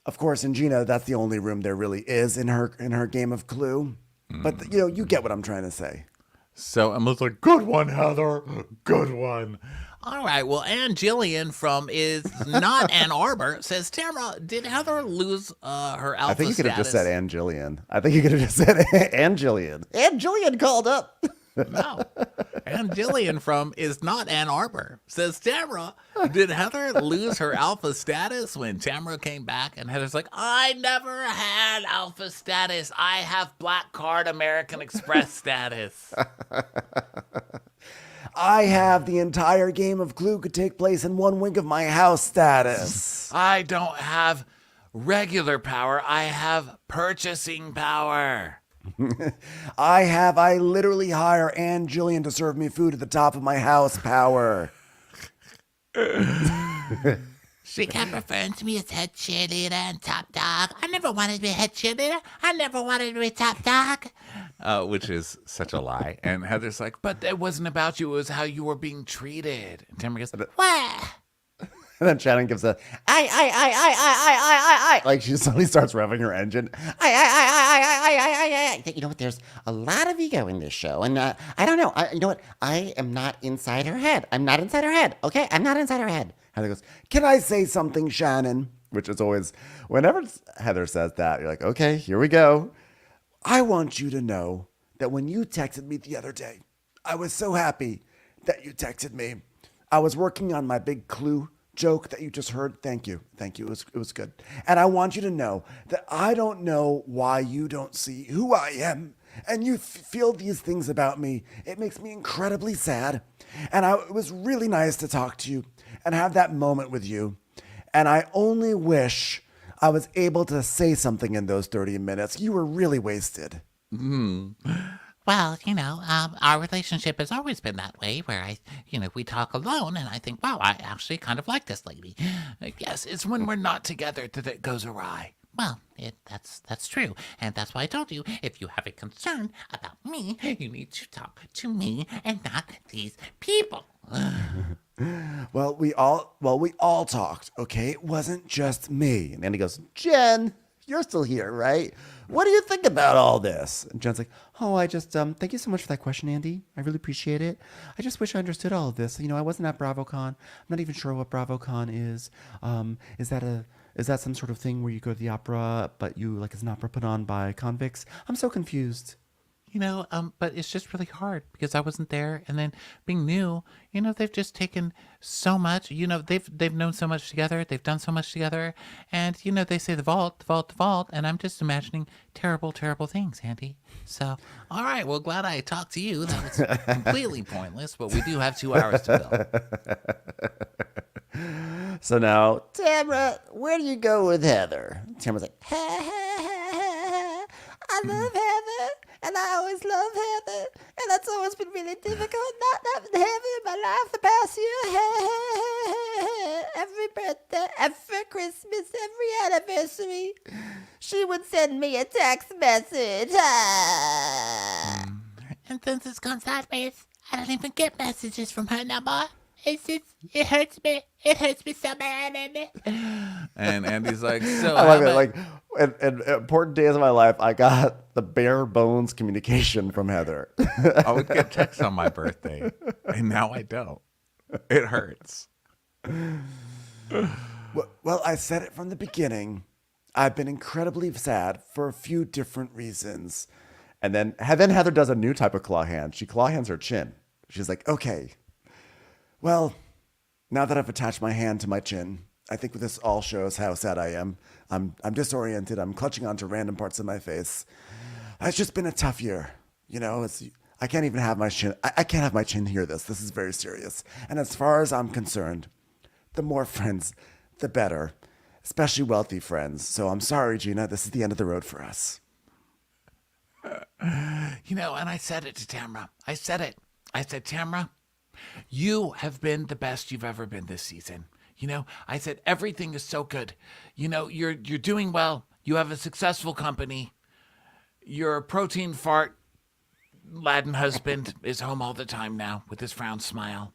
Of course, in Gina, that's the only room there really is in her game of Clue. But, you get what I'm trying to say. So Emma's like, good one, Heather. Good one. All right. Well, Ann Jillian from is not Ann Arbor says, Tamara, did Heather lose her alpha I think you could have just status? said Ann Jillian. I think you could have just said Ann Jillian. Ann Jillian called up. No. Ann Jillian from is not Ann Arbor says, Tamara, did Heather lose her alpha status when Tamara came back? And Heather's like, I never had alpha status. I have black card American Express status. I have the entire game of Clue could take place in one wink of my house status. I don't have regular power. I have purchasing power. I literally hire Ann Jillian to serve me food at the top of my house power. She kept referring to me as head cheerleader and top dog. I never wanted to be head cheerleader. I never wanted to be top dog. Which is such a lie. And Heather's like, but it wasn't about you. It was how you were being treated. And Tamara goes, What? And then Shannon gives a, I. Like she suddenly starts revving her engine. I. You know what? There's a lot of ego in this show. And I don't know. You know what? I am not inside her head. I'm not inside her head. Okay? I'm not inside her head. Heather goes, can I say something, Shannon? Which is always, whenever Heather says that, you're like, okay, here we go. I want you to know that when you texted me the other day, I was so happy that you texted me. I was working on my big Clue joke that you just heard. Thank you. It was good. And I want you to know that I don't know why you don't see who I am and you feel these things about me. It makes me incredibly sad. And it was really nice to talk to you and have that moment with you. And I only wish I was able to say something in those 30 minutes. You were really wasted. Well, our relationship has always been that way, where we talk alone, and I think, wow, I actually kind of like this lady. yes, it's when we're not together that it goes awry. Well, that's true. And that's why I told you, if you have a concern about me, you need to talk to me and not these people. Well, we all talked, okay? It wasn't just me. And Andy goes, Jen, you're still here, right? What do you think about all this? And Jen's like, oh, I just, thank you so much for that question, Andy. I really appreciate it. I just wish I understood all of this. You know, I wasn't at BravoCon. I'm not even sure what BravoCon is. Is that some sort of thing where you go to the opera, but you, like, it's an opera put on by convicts? I'm so confused. You know, but it's just really hard because I wasn't there, and then being new, you know, they've just taken so much. You know, they've known so much together, they've done so much together, and you know, they say the vault, and I'm just imagining terrible, terrible things, Andy. So, All right, well, glad I talked to you. That was completely pointless, but we do have 2 hours to fill. So now, Tamara, where do you go with Heather? Tamara's like, I love Heather, and I always love Heather, and that's always been really difficult not having Heather in my life the past year. Every birthday, every Christmas, every anniversary, she would send me a text message. And since it's gone sideways, I don't even get messages from her no more. It hurts me. It hurts me so bad, Andy. and Andy's like, so I love how it. about- Like, in important days of my life, I got the bare bones communication from Heather. I would get texts on my birthday, and now I don't. It hurts. Well, I said it from the beginning. I've been incredibly sad for a few different reasons. And then Heather does a new type of claw hand. She claw hands her chin. She's like, okay, well, now that I've attached my hand to my chin, I think this all shows how sad I am. I'm disoriented. I'm clutching onto random parts of my face. It's just been a tough year. You know, I can't even have my chin. I can't have my chin hear this. This is very serious. And as far as I'm concerned, the more friends, the better, especially wealthy friends. So I'm sorry, Gina. This is the end of the road for us. You know, and I said it to Tamara. I said, Tamara, you have been the best you've ever been this season. You know, I said, everything is so good. You know, you're doing well. You have a successful company. Your protein fart Latin husband is home all the time now with his frown smile.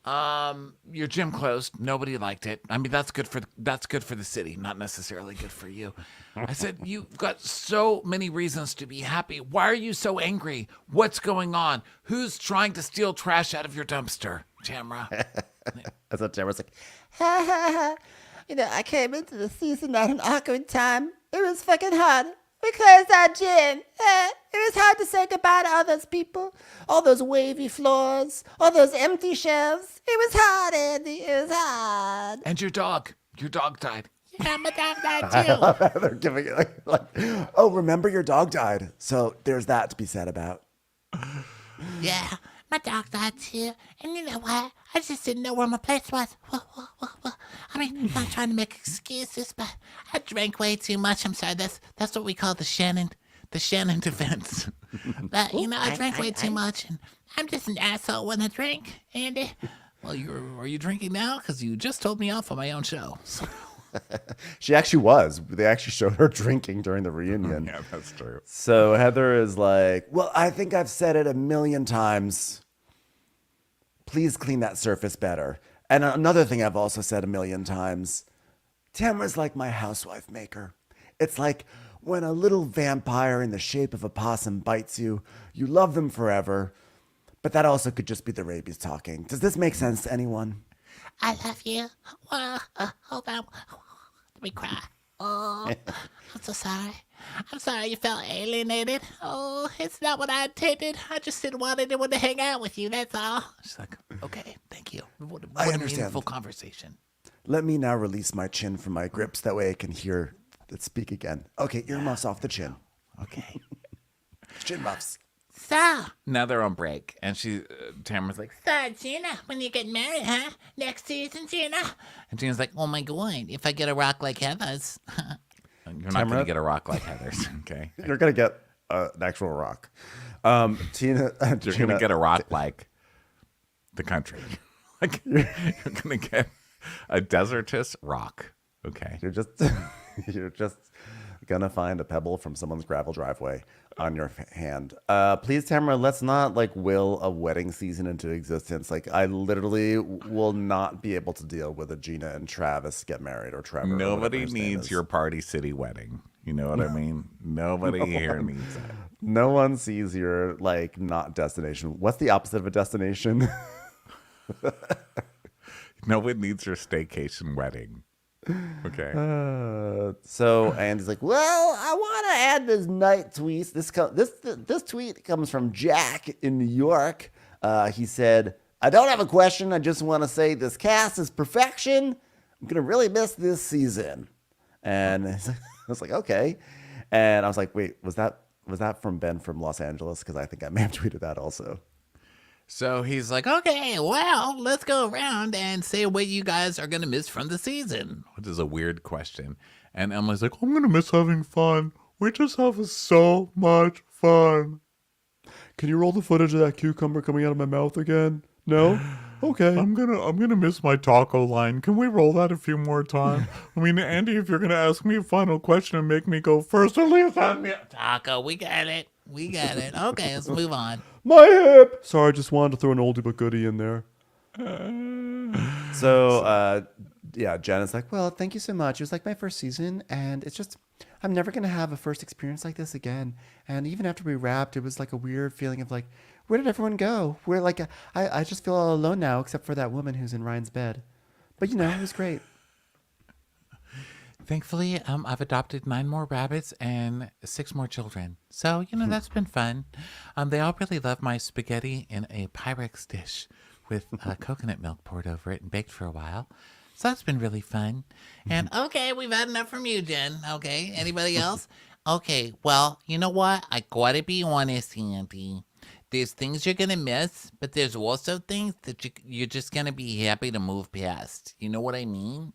Your gym closed. Nobody liked it. I mean, that's good for the city, not necessarily good for you. I said, you've got so many reasons to be happy. Why are you so angry? What's going on? Who's trying to steal trash out of your dumpster, Tamara? That's what Tamara's like. You know, I came into the season at an awkward time. It was fucking hard. We closed our gym. It was hard to say goodbye to all those people, all those wavy floors, all those empty shelves. It was hard, Andy. It was hard. And your dog died. Yeah, my dog died too. They're giving it like, oh, remember your dog died. So there's that to be said about. Yeah, my dog died too. And you know what? I just didn't know where my place was. I mean, I'm not trying to make excuses, but I drank way too much. I'm sorry. That's what we call the Shannon defense. But, you know, I drank way too much, and I'm just an asshole when I drink, Andy. Well, are you drinking now? Because you just told me off on my own show. So. She actually was. They actually showed her drinking during the reunion. Yeah, that's true. So Heather is like, well, I think I've said it 1,000,000 times. Please clean that surface better. And another thing I've also said 1,000,000 times. Tamara's like my housewife maker. It's like when a little vampire in the shape of a possum bites you, you love them forever. But that also could just be the rabies talking. Does this make sense to anyone? I love you. Hold on. Let me cry. Oh, I'm so sorry. I'm sorry you felt alienated. Oh, it's not what I intended. I just didn't want anyone to hang out with you, that's all. She's like, okay, thank you. What I a understand. meaningful conversation. Let me now release my chin from my grips. That way I can hear it speak again. Okay, earmuffs off the chin. Okay. Chin muffs. So, Now they're on break, and Tamara's like, so Gina, when you get married, huh? Next season, Gina. and Gina's like, oh my God, if I get a rock like Heather's. You're not going to get a rock like Heather's, okay? You're going to get an actual rock. Tina, You're going to get a rock like the country. Like, you're going to get a desertous rock, Okay. You're just gonna find a pebble from someone's gravel driveway on your hand. Please, Tamara, let's not like will a wedding season into existence. Like, I literally will not be able to deal with a Gina and Travis get married or Trevor. Nobody needs your Party City wedding. You know what I mean? Nobody here needs it. No one sees your like not destination. What's the opposite of a destination? No one needs your staycation wedding. Okay. So Andy's like, well, I want to add this night tweet. This tweet comes from Jack in New York. He said, I don't have a question. I just want to say this cast is perfection. I'm gonna really miss this season. And I was like, okay. And I was like, wait, was that from Ben from Los Angeles? Because I think I may have tweeted that also. So he's like, okay, well, let's go around and say what you guys are going to miss from the season. Which is a weird question. And Emily's like, I'm going to miss having fun. We just have so much fun. Can you roll the footage of that cucumber coming out of my mouth again? No? Okay. I'm gonna miss my taco line. Can we roll that a few more times? I mean, Andy, if you're gonna ask me a final question and make me go first, at least have me. Taco, we got it. We got it. Okay, let's move on. My hip! Sorry, I just wanted to throw an oldie but goodie in there. So, yeah, Janet's like, well, thank you so much. It was like my first season, and it's just, I'm never going to have a first experience like this again. And even after we wrapped, it was like a weird feeling of like, where did everyone go? We're like, I just feel all alone now, except for that woman who's in Ryan's bed. But, you know, it was great. Thankfully, I've adopted 9 more rabbits and 6 more children. So, you know, that's been fun. They all really love my spaghetti in a Pyrex dish with coconut milk poured over it and baked for a while. So that's been really fun. And, okay, we've had enough from you, Jen. Okay, anybody else? Okay, well, you know what? I gotta be honest, Andy. There's things you're gonna miss, but there's also things that you're just gonna be happy to move past. You know what I mean?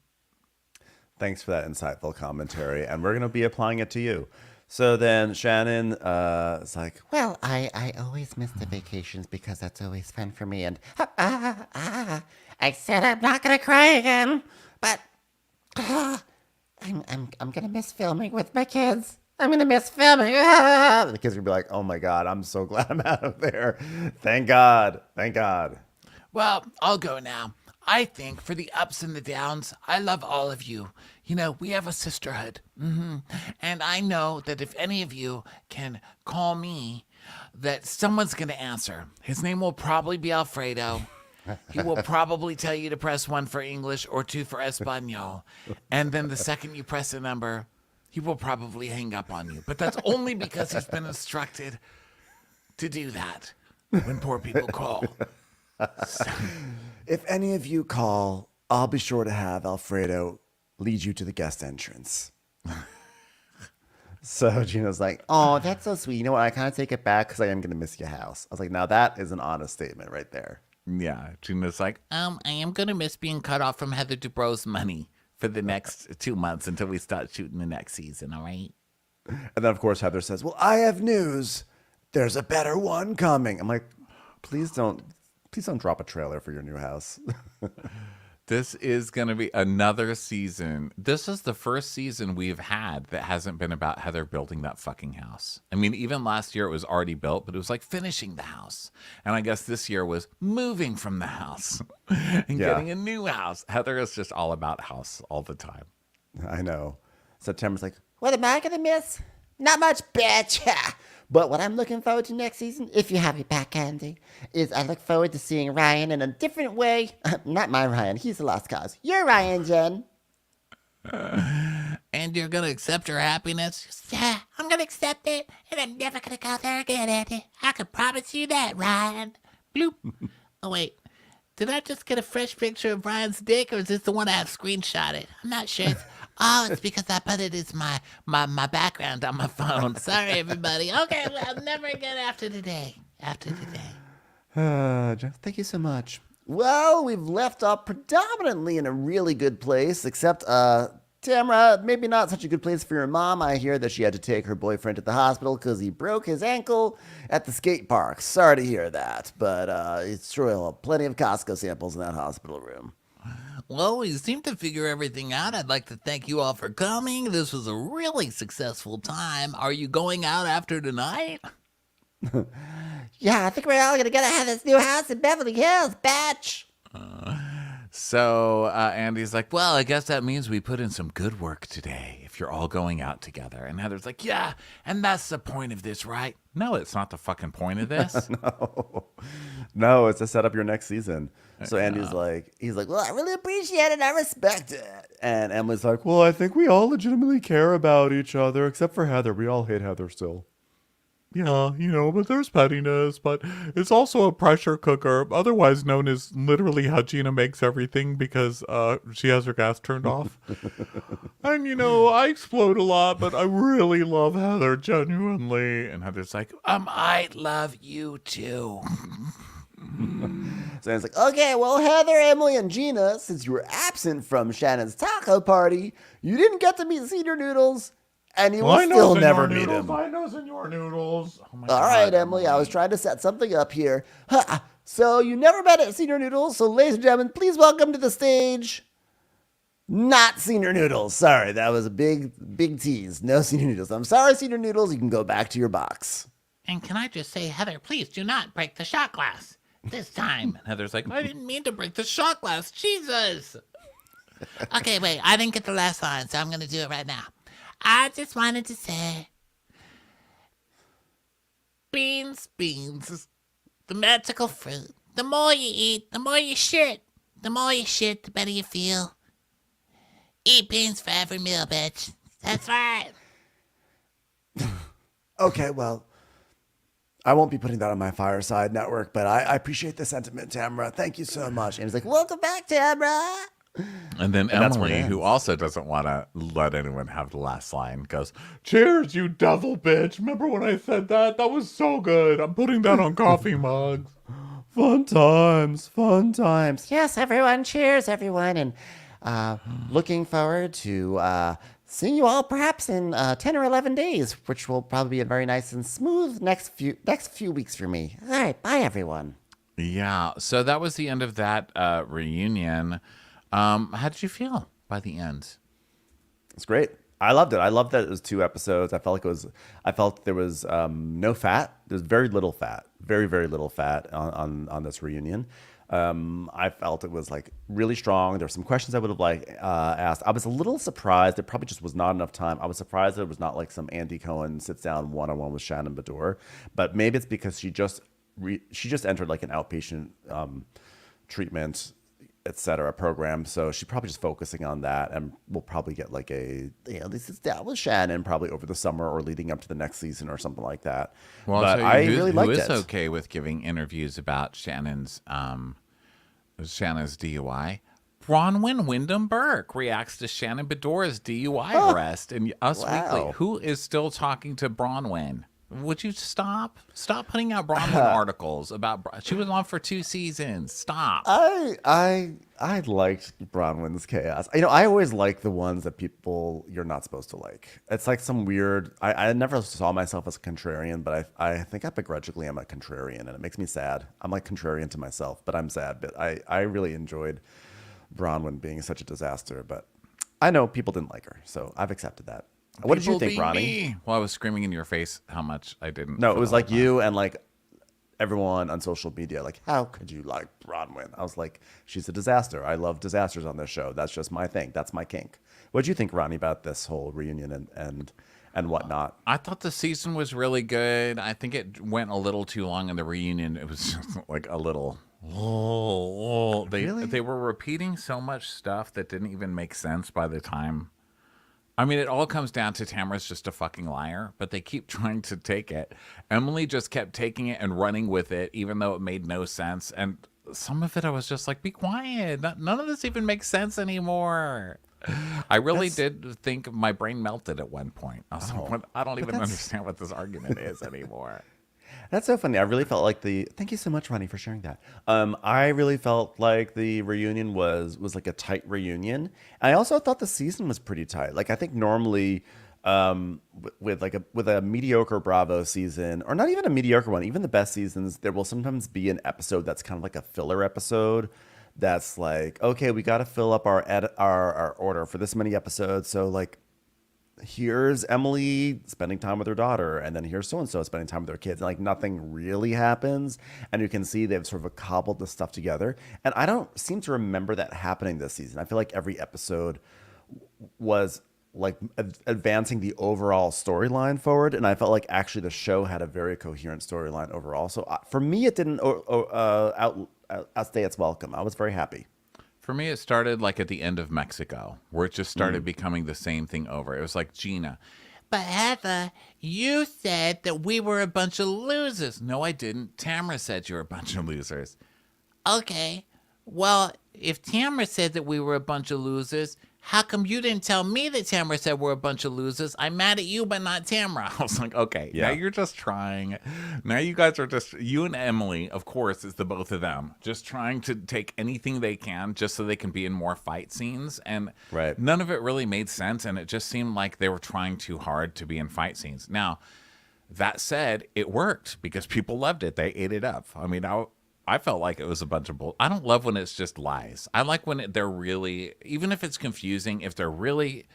Thanks for that insightful commentary, and we're going to be applying it to you. So then Shannon is like, Well, I always miss the vacations because that's always fun for me. And I said I'm not gonna cry again, but I'm gonna miss filming with my kids. I'm gonna miss filming. the kids are going to be like, oh my God, I'm so glad I'm out of there. Thank God. Thank God. Well, I'll go now. I think for the ups and the downs, I love all of you. You know, we have a sisterhood. And I know that if any of you can call me, that someone's going to answer. His name will probably be Alfredo. He will probably tell you to press 1 for English or 2 for Espanol. And then the second you press a number, he will probably hang up on you. But that's only because he's been instructed to do that when poor people call. If any of you call, I'll be sure to have Alfredo lead you to the guest entrance. So Gina's like, oh, that's so sweet. You know what? I kind of take it back because I am going to miss your house. I was like, now that is an honest statement right there. Yeah, Gina's like, I am going to miss being cut off from Heather Dubrow's money for the next 2 months until we start shooting the next season, all right? And then, of course, Heather says, well, I have news. There's a better one coming. I'm like, please don't drop a trailer for your new house. this is going to be another season. This is the first season we've had that hasn't been about Heather building that fucking house. I mean, even last year it was already built, but it was like finishing the house. And I guess this year was moving from the house and getting a new house. Heather is just all about house all the time. I know. September's like, What am I gonna miss? Not much, bitch. But what I'm looking forward to next season, if you have me back, Andy, is I look forward to seeing Ryan in a different way. Not my Ryan. He's a lost cause. You're Ryan, Jen. And you're going to accept her happiness? Yeah, I'm gonna accept it, and I'm never gonna go there again, Andy. I can promise you that, Ryan. Bloop. Oh, wait. Did I just get a fresh picture of Ryan's dick, or is this the one I have screenshotted? I'm not sure. Oh, it's because I put it as my background on my phone. Sorry, everybody. Okay, well, never again after today. After today. Jeff, thank you so much. Well, we've left off predominantly in a really good place, except Tamara, maybe not such a good place for your mom. I hear that she had to take her boyfriend to the hospital because he broke his ankle at the skate park. Sorry to hear that, but it's true. Plenty of Costco samples in that hospital room. Well, we seem to figure everything out. I'd like to thank you all for coming. This was a really successful time. Are you going out after tonight? Yeah, I think we're all gonna get out of this new house in Beverly Hills, batch. So Andy's like, well, I guess that means we put in some good work today if you're all going out together. And Heather's like, yeah, and that's the point of this, right? No, it's not the fucking point of this. No, it's to set up your next season. So Andy's like, he's like, well, I really appreciate it. I respect it. And Emily's like, Well, I think we all legitimately care about each other, except for Heather. We all hate Heather still. Yeah, but there's pettiness, but it's also a pressure cooker, otherwise known as literally how Gina makes everything because she has her gas turned off. And, I explode a lot, but I really love Heather, genuinely. And Heather's like, I love you too. So it's like, okay, well, Heather, Emily, and Gina, since you were absent from Shannon's taco party, you didn't get to meet Cedar Noodles, and you will still never meet him. I know Senor Noodles. oh my All God, right, Emily, I was trying to set something up here. So you never met at Cedar Noodles, so ladies and gentlemen, please welcome to the stage, not Cedar Noodles. Sorry, that was a big tease. No Cedar Noodles. I'm sorry, Cedar Noodles. You can go back to your box. And can I just say, Heather, please do not break the shot glass this time. And Heather's like, I didn't mean to break the shot glass. Jesus. Okay, wait. I didn't get the last line, so I'm going to do it right now. I just wanted to say, beans, the magical fruit. The more you eat, the more you shit. The more you shit, the better you feel. Eat beans for every meal, bitch. That's right. Okay, well, I won't be putting that on my Fireside Network, but I appreciate the sentiment, Tamara. Thank you so much. And he's like, welcome back, Tamara. and then that's where it Emily, who ends. also doesn't want to let anyone have the last line, goes, Cheers, you devil bitch. Remember when I said that? That was so good. I'm putting that on coffee mugs. Fun times, fun times. Yes, everyone. Cheers, everyone. And looking forward to seeing you all perhaps in 10 or 11 days, which will probably be a very nice and smooth next few weeks for me. All right. Bye, everyone. yeah. So that was the end of that reunion. How did you feel by the end? It's great. I loved it. I loved that it was 2 episodes. I felt there was no fat. There's very little fat, very, very little fat on this reunion. I felt it was like really strong. There were some questions I would have asked. I was a little surprised. There probably just was not enough time. I was surprised that it was not like some Andy Cohen sits down one-on-one with Shannon Bedore, but maybe it's because she just entered like an outpatient treatment, etc. program. So she's probably just focusing on that, and we'll probably get like this is down with Shannon probably over the summer or leading up to the next season or something like that. Well, but I really liked it. Who is okay with giving interviews about Shannon's DUI? Bronwyn Wyndham Burke reacts to Shannon Bedore's DUI arrest in Us Weekly. Who is still talking to Bronwyn? Would you stop putting out Bronwyn articles about? She was on for 2 seasons. Stop. I liked Bronwyn's chaos. I always like the ones that people you're not supposed to like. It's like some weird. I never saw myself as a contrarian, but I think I begrudgingly am a contrarian, and it makes me sad. I'm like contrarian to myself, but I'm sad. But I really enjoyed Bronwyn being such a disaster. But I know people didn't like her, so I've accepted that. What did you think, Ronnie? Me. Well, I was screaming in your face how much I didn't. No, for it was the whole like time. you and like everyone on social media. Like, how could you like Bronwyn? I was like, she's a disaster. I love disasters on this show. That's just my thing. That's my kink. What did you think, Ronnie, about this whole reunion and whatnot? I thought the season was really good. I think it went a little too long in the reunion. It was just like a little. They were repeating so much stuff that didn't even make sense by the time. I mean, it all comes down to Tamara's just a fucking liar, but they keep trying to take it. Emily just kept taking it and running with it, even though it made no sense. And some of it, I was just like, be quiet. None of this even makes sense anymore. I really did think my brain melted at one point. I was like, I don't even understand what this argument is anymore. That's so funny. I really felt like thank you so much, Ronnie, for sharing that. I really felt like the reunion was like a tight reunion. I also thought the season was pretty tight. Like, I think normally with a mediocre Bravo season, or not even a mediocre one, even the best seasons, there will sometimes be an episode that's kind of like a filler episode that's like, okay, we got to fill up our order for this many episodes. So like, here's Emily spending time with her daughter, and then here's so-and-so spending time with their kids. And like nothing really happens. And you can see they've sort of cobbled this stuff together. And I don't seem to remember that happening this season. I feel like every episode was like advancing the overall storyline forward. And I felt like actually the show had a very coherent storyline overall. So for me, it didn't outstay its welcome. I was very happy. For me, it started like at the end of Mexico, where it just started becoming the same thing over. It was like, Gina, But Heather, you said that we were a bunch of losers. no, I didn't. Tamara said you're a bunch of losers. Okay, well, if Tamara said that we were a bunch of losers, how come you didn't tell me that Tamara said we're a bunch of losers? I'm mad at you, but not Tamara. I was like, okay, Yeah. now you're just trying. Now you guys are just, you and Emily, of course, is the both of them, just trying to take anything they can just so they can be in more fight scenes. And Right. none of it really made sense. And it just seemed like they were trying too hard to be in fight scenes. Now, that said, it worked because people loved it. They ate it up. I mean, I felt like it was a bunch of bull. I don't love when it's just lies. I like when they're really, even if it's confusing, if they're really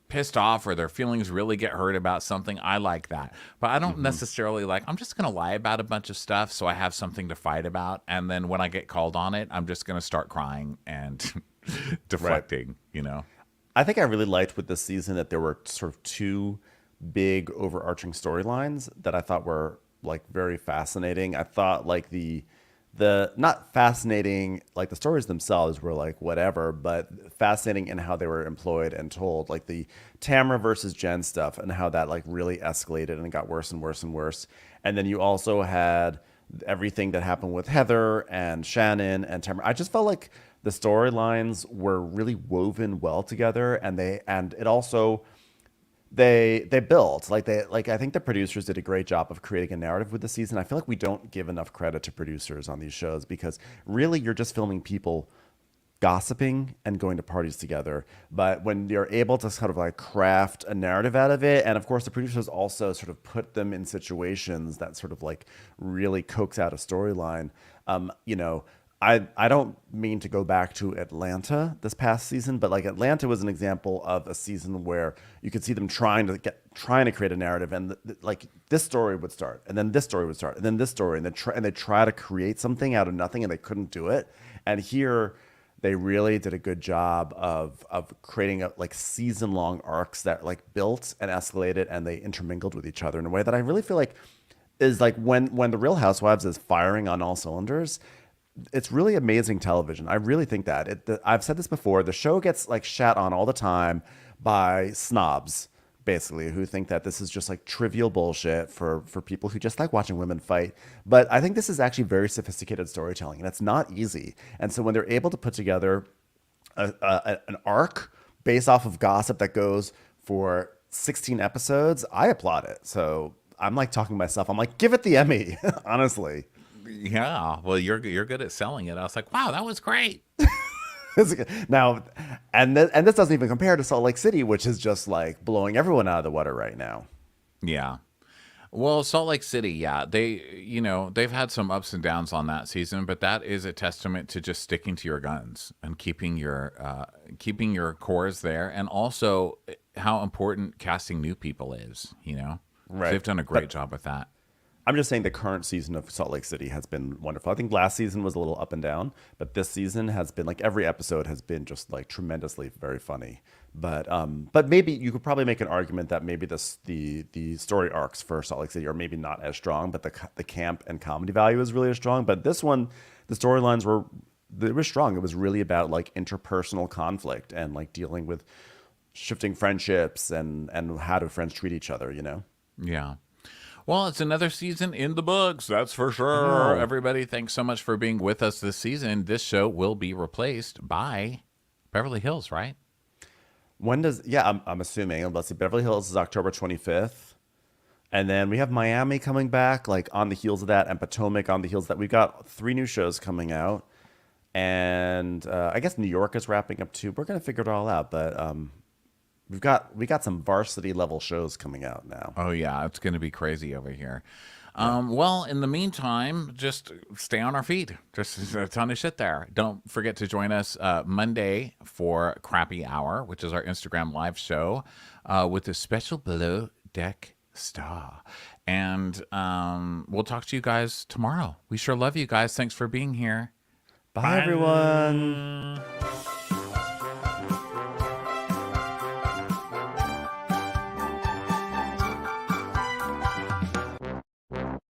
pissed off or their feelings really get hurt about something, I like that. But I don't necessarily like, I'm just going to lie about a bunch of stuff so I have something to fight about. And then when I get called on it, I'm just going to start crying and deflecting, you know? I think I really liked with this season that there were sort of two big overarching storylines that I thought were like very fascinating. I thought like the not fascinating, like the stories themselves were like whatever, but fascinating in how they were employed and told, like the Tamara versus Jen stuff and how that like really escalated and got worse and worse and worse. And then you also had everything that happened with Heather and Shannon and Tamara. I just felt like the storylines were really woven well together, and it also they built like I think the producers did a great job of creating a narrative with the season. I feel like we don't give enough credit to producers on these shows because really you're just filming people gossiping and going to parties together. But when you're able to sort of like craft a narrative out of it, and of course the producers also sort of put them in situations that sort of like really coax out a storyline. You know, I don't mean to go back to Atlanta this past season, but like Atlanta was an example of a season where you could see them trying to create a narrative, and like this story would start, and then this story would start, and then this story, and they try to create something out of nothing, and they couldn't do it. And here, they really did a good job of creating like season-long arcs that like built and escalated, and they intermingled with each other in a way that I really feel like is like when the Real Housewives is firing on all cylinders. It's really amazing television. I really think that. I've said this before. The show gets like shat on all the time by snobs, basically, who think that this is just like trivial bullshit for people who just like watching women fight. But I think this is actually very sophisticated storytelling, and it's not easy. And so when they're able to put together an arc based off of gossip that goes for 16 episodes, I applaud it. So I'm like talking to myself. I'm like, give it the Emmy, honestly. Yeah, well, you're good at selling it. I was like, wow, that was great. Now, and this doesn't even compare to Salt Lake City, which is just like blowing everyone out of the water right now. Yeah. Well, Salt Lake City, yeah, they've had some ups and downs on that season, but that is a testament to just sticking to your guns and keeping your cores there, and also how important casting new people is. You know, Right. They've done a great job with that. I'm just saying the current season of Salt Lake City has been wonderful. I think last season was a little up and down, but this season has been like every episode has been just like tremendously very funny. But maybe you could probably make an argument that maybe the story arcs for Salt Lake City are maybe not as strong, but the camp and comedy value is really strong. But this one, the storylines were strong. It was really about like interpersonal conflict and like dealing with shifting friendships and how do friends treat each other, you know? Yeah. Well, it's another season in the books, that's for sure. Everybody, thanks so much for being with us this season. This show will be replaced by Beverly Hills, right? When does, yeah, I'm assuming, let's see, Beverly Hills is October 25th. And then we have Miami coming back, like on the heels of that, and Potomac on the heels of that. We've got 3 new shows coming out. And I guess New York is wrapping up too. We're going to figure it all out. But we got some varsity level shows coming out now. Oh, yeah, it's going to be crazy over here. Well, in the meantime, just stay on our feed. Just a ton of shit there. Don't forget to join us Monday for Crappy Hour, which is our Instagram live show with a special below deck star. And we'll talk to you guys tomorrow. We sure love you guys. Thanks for being here. Bye. Everyone.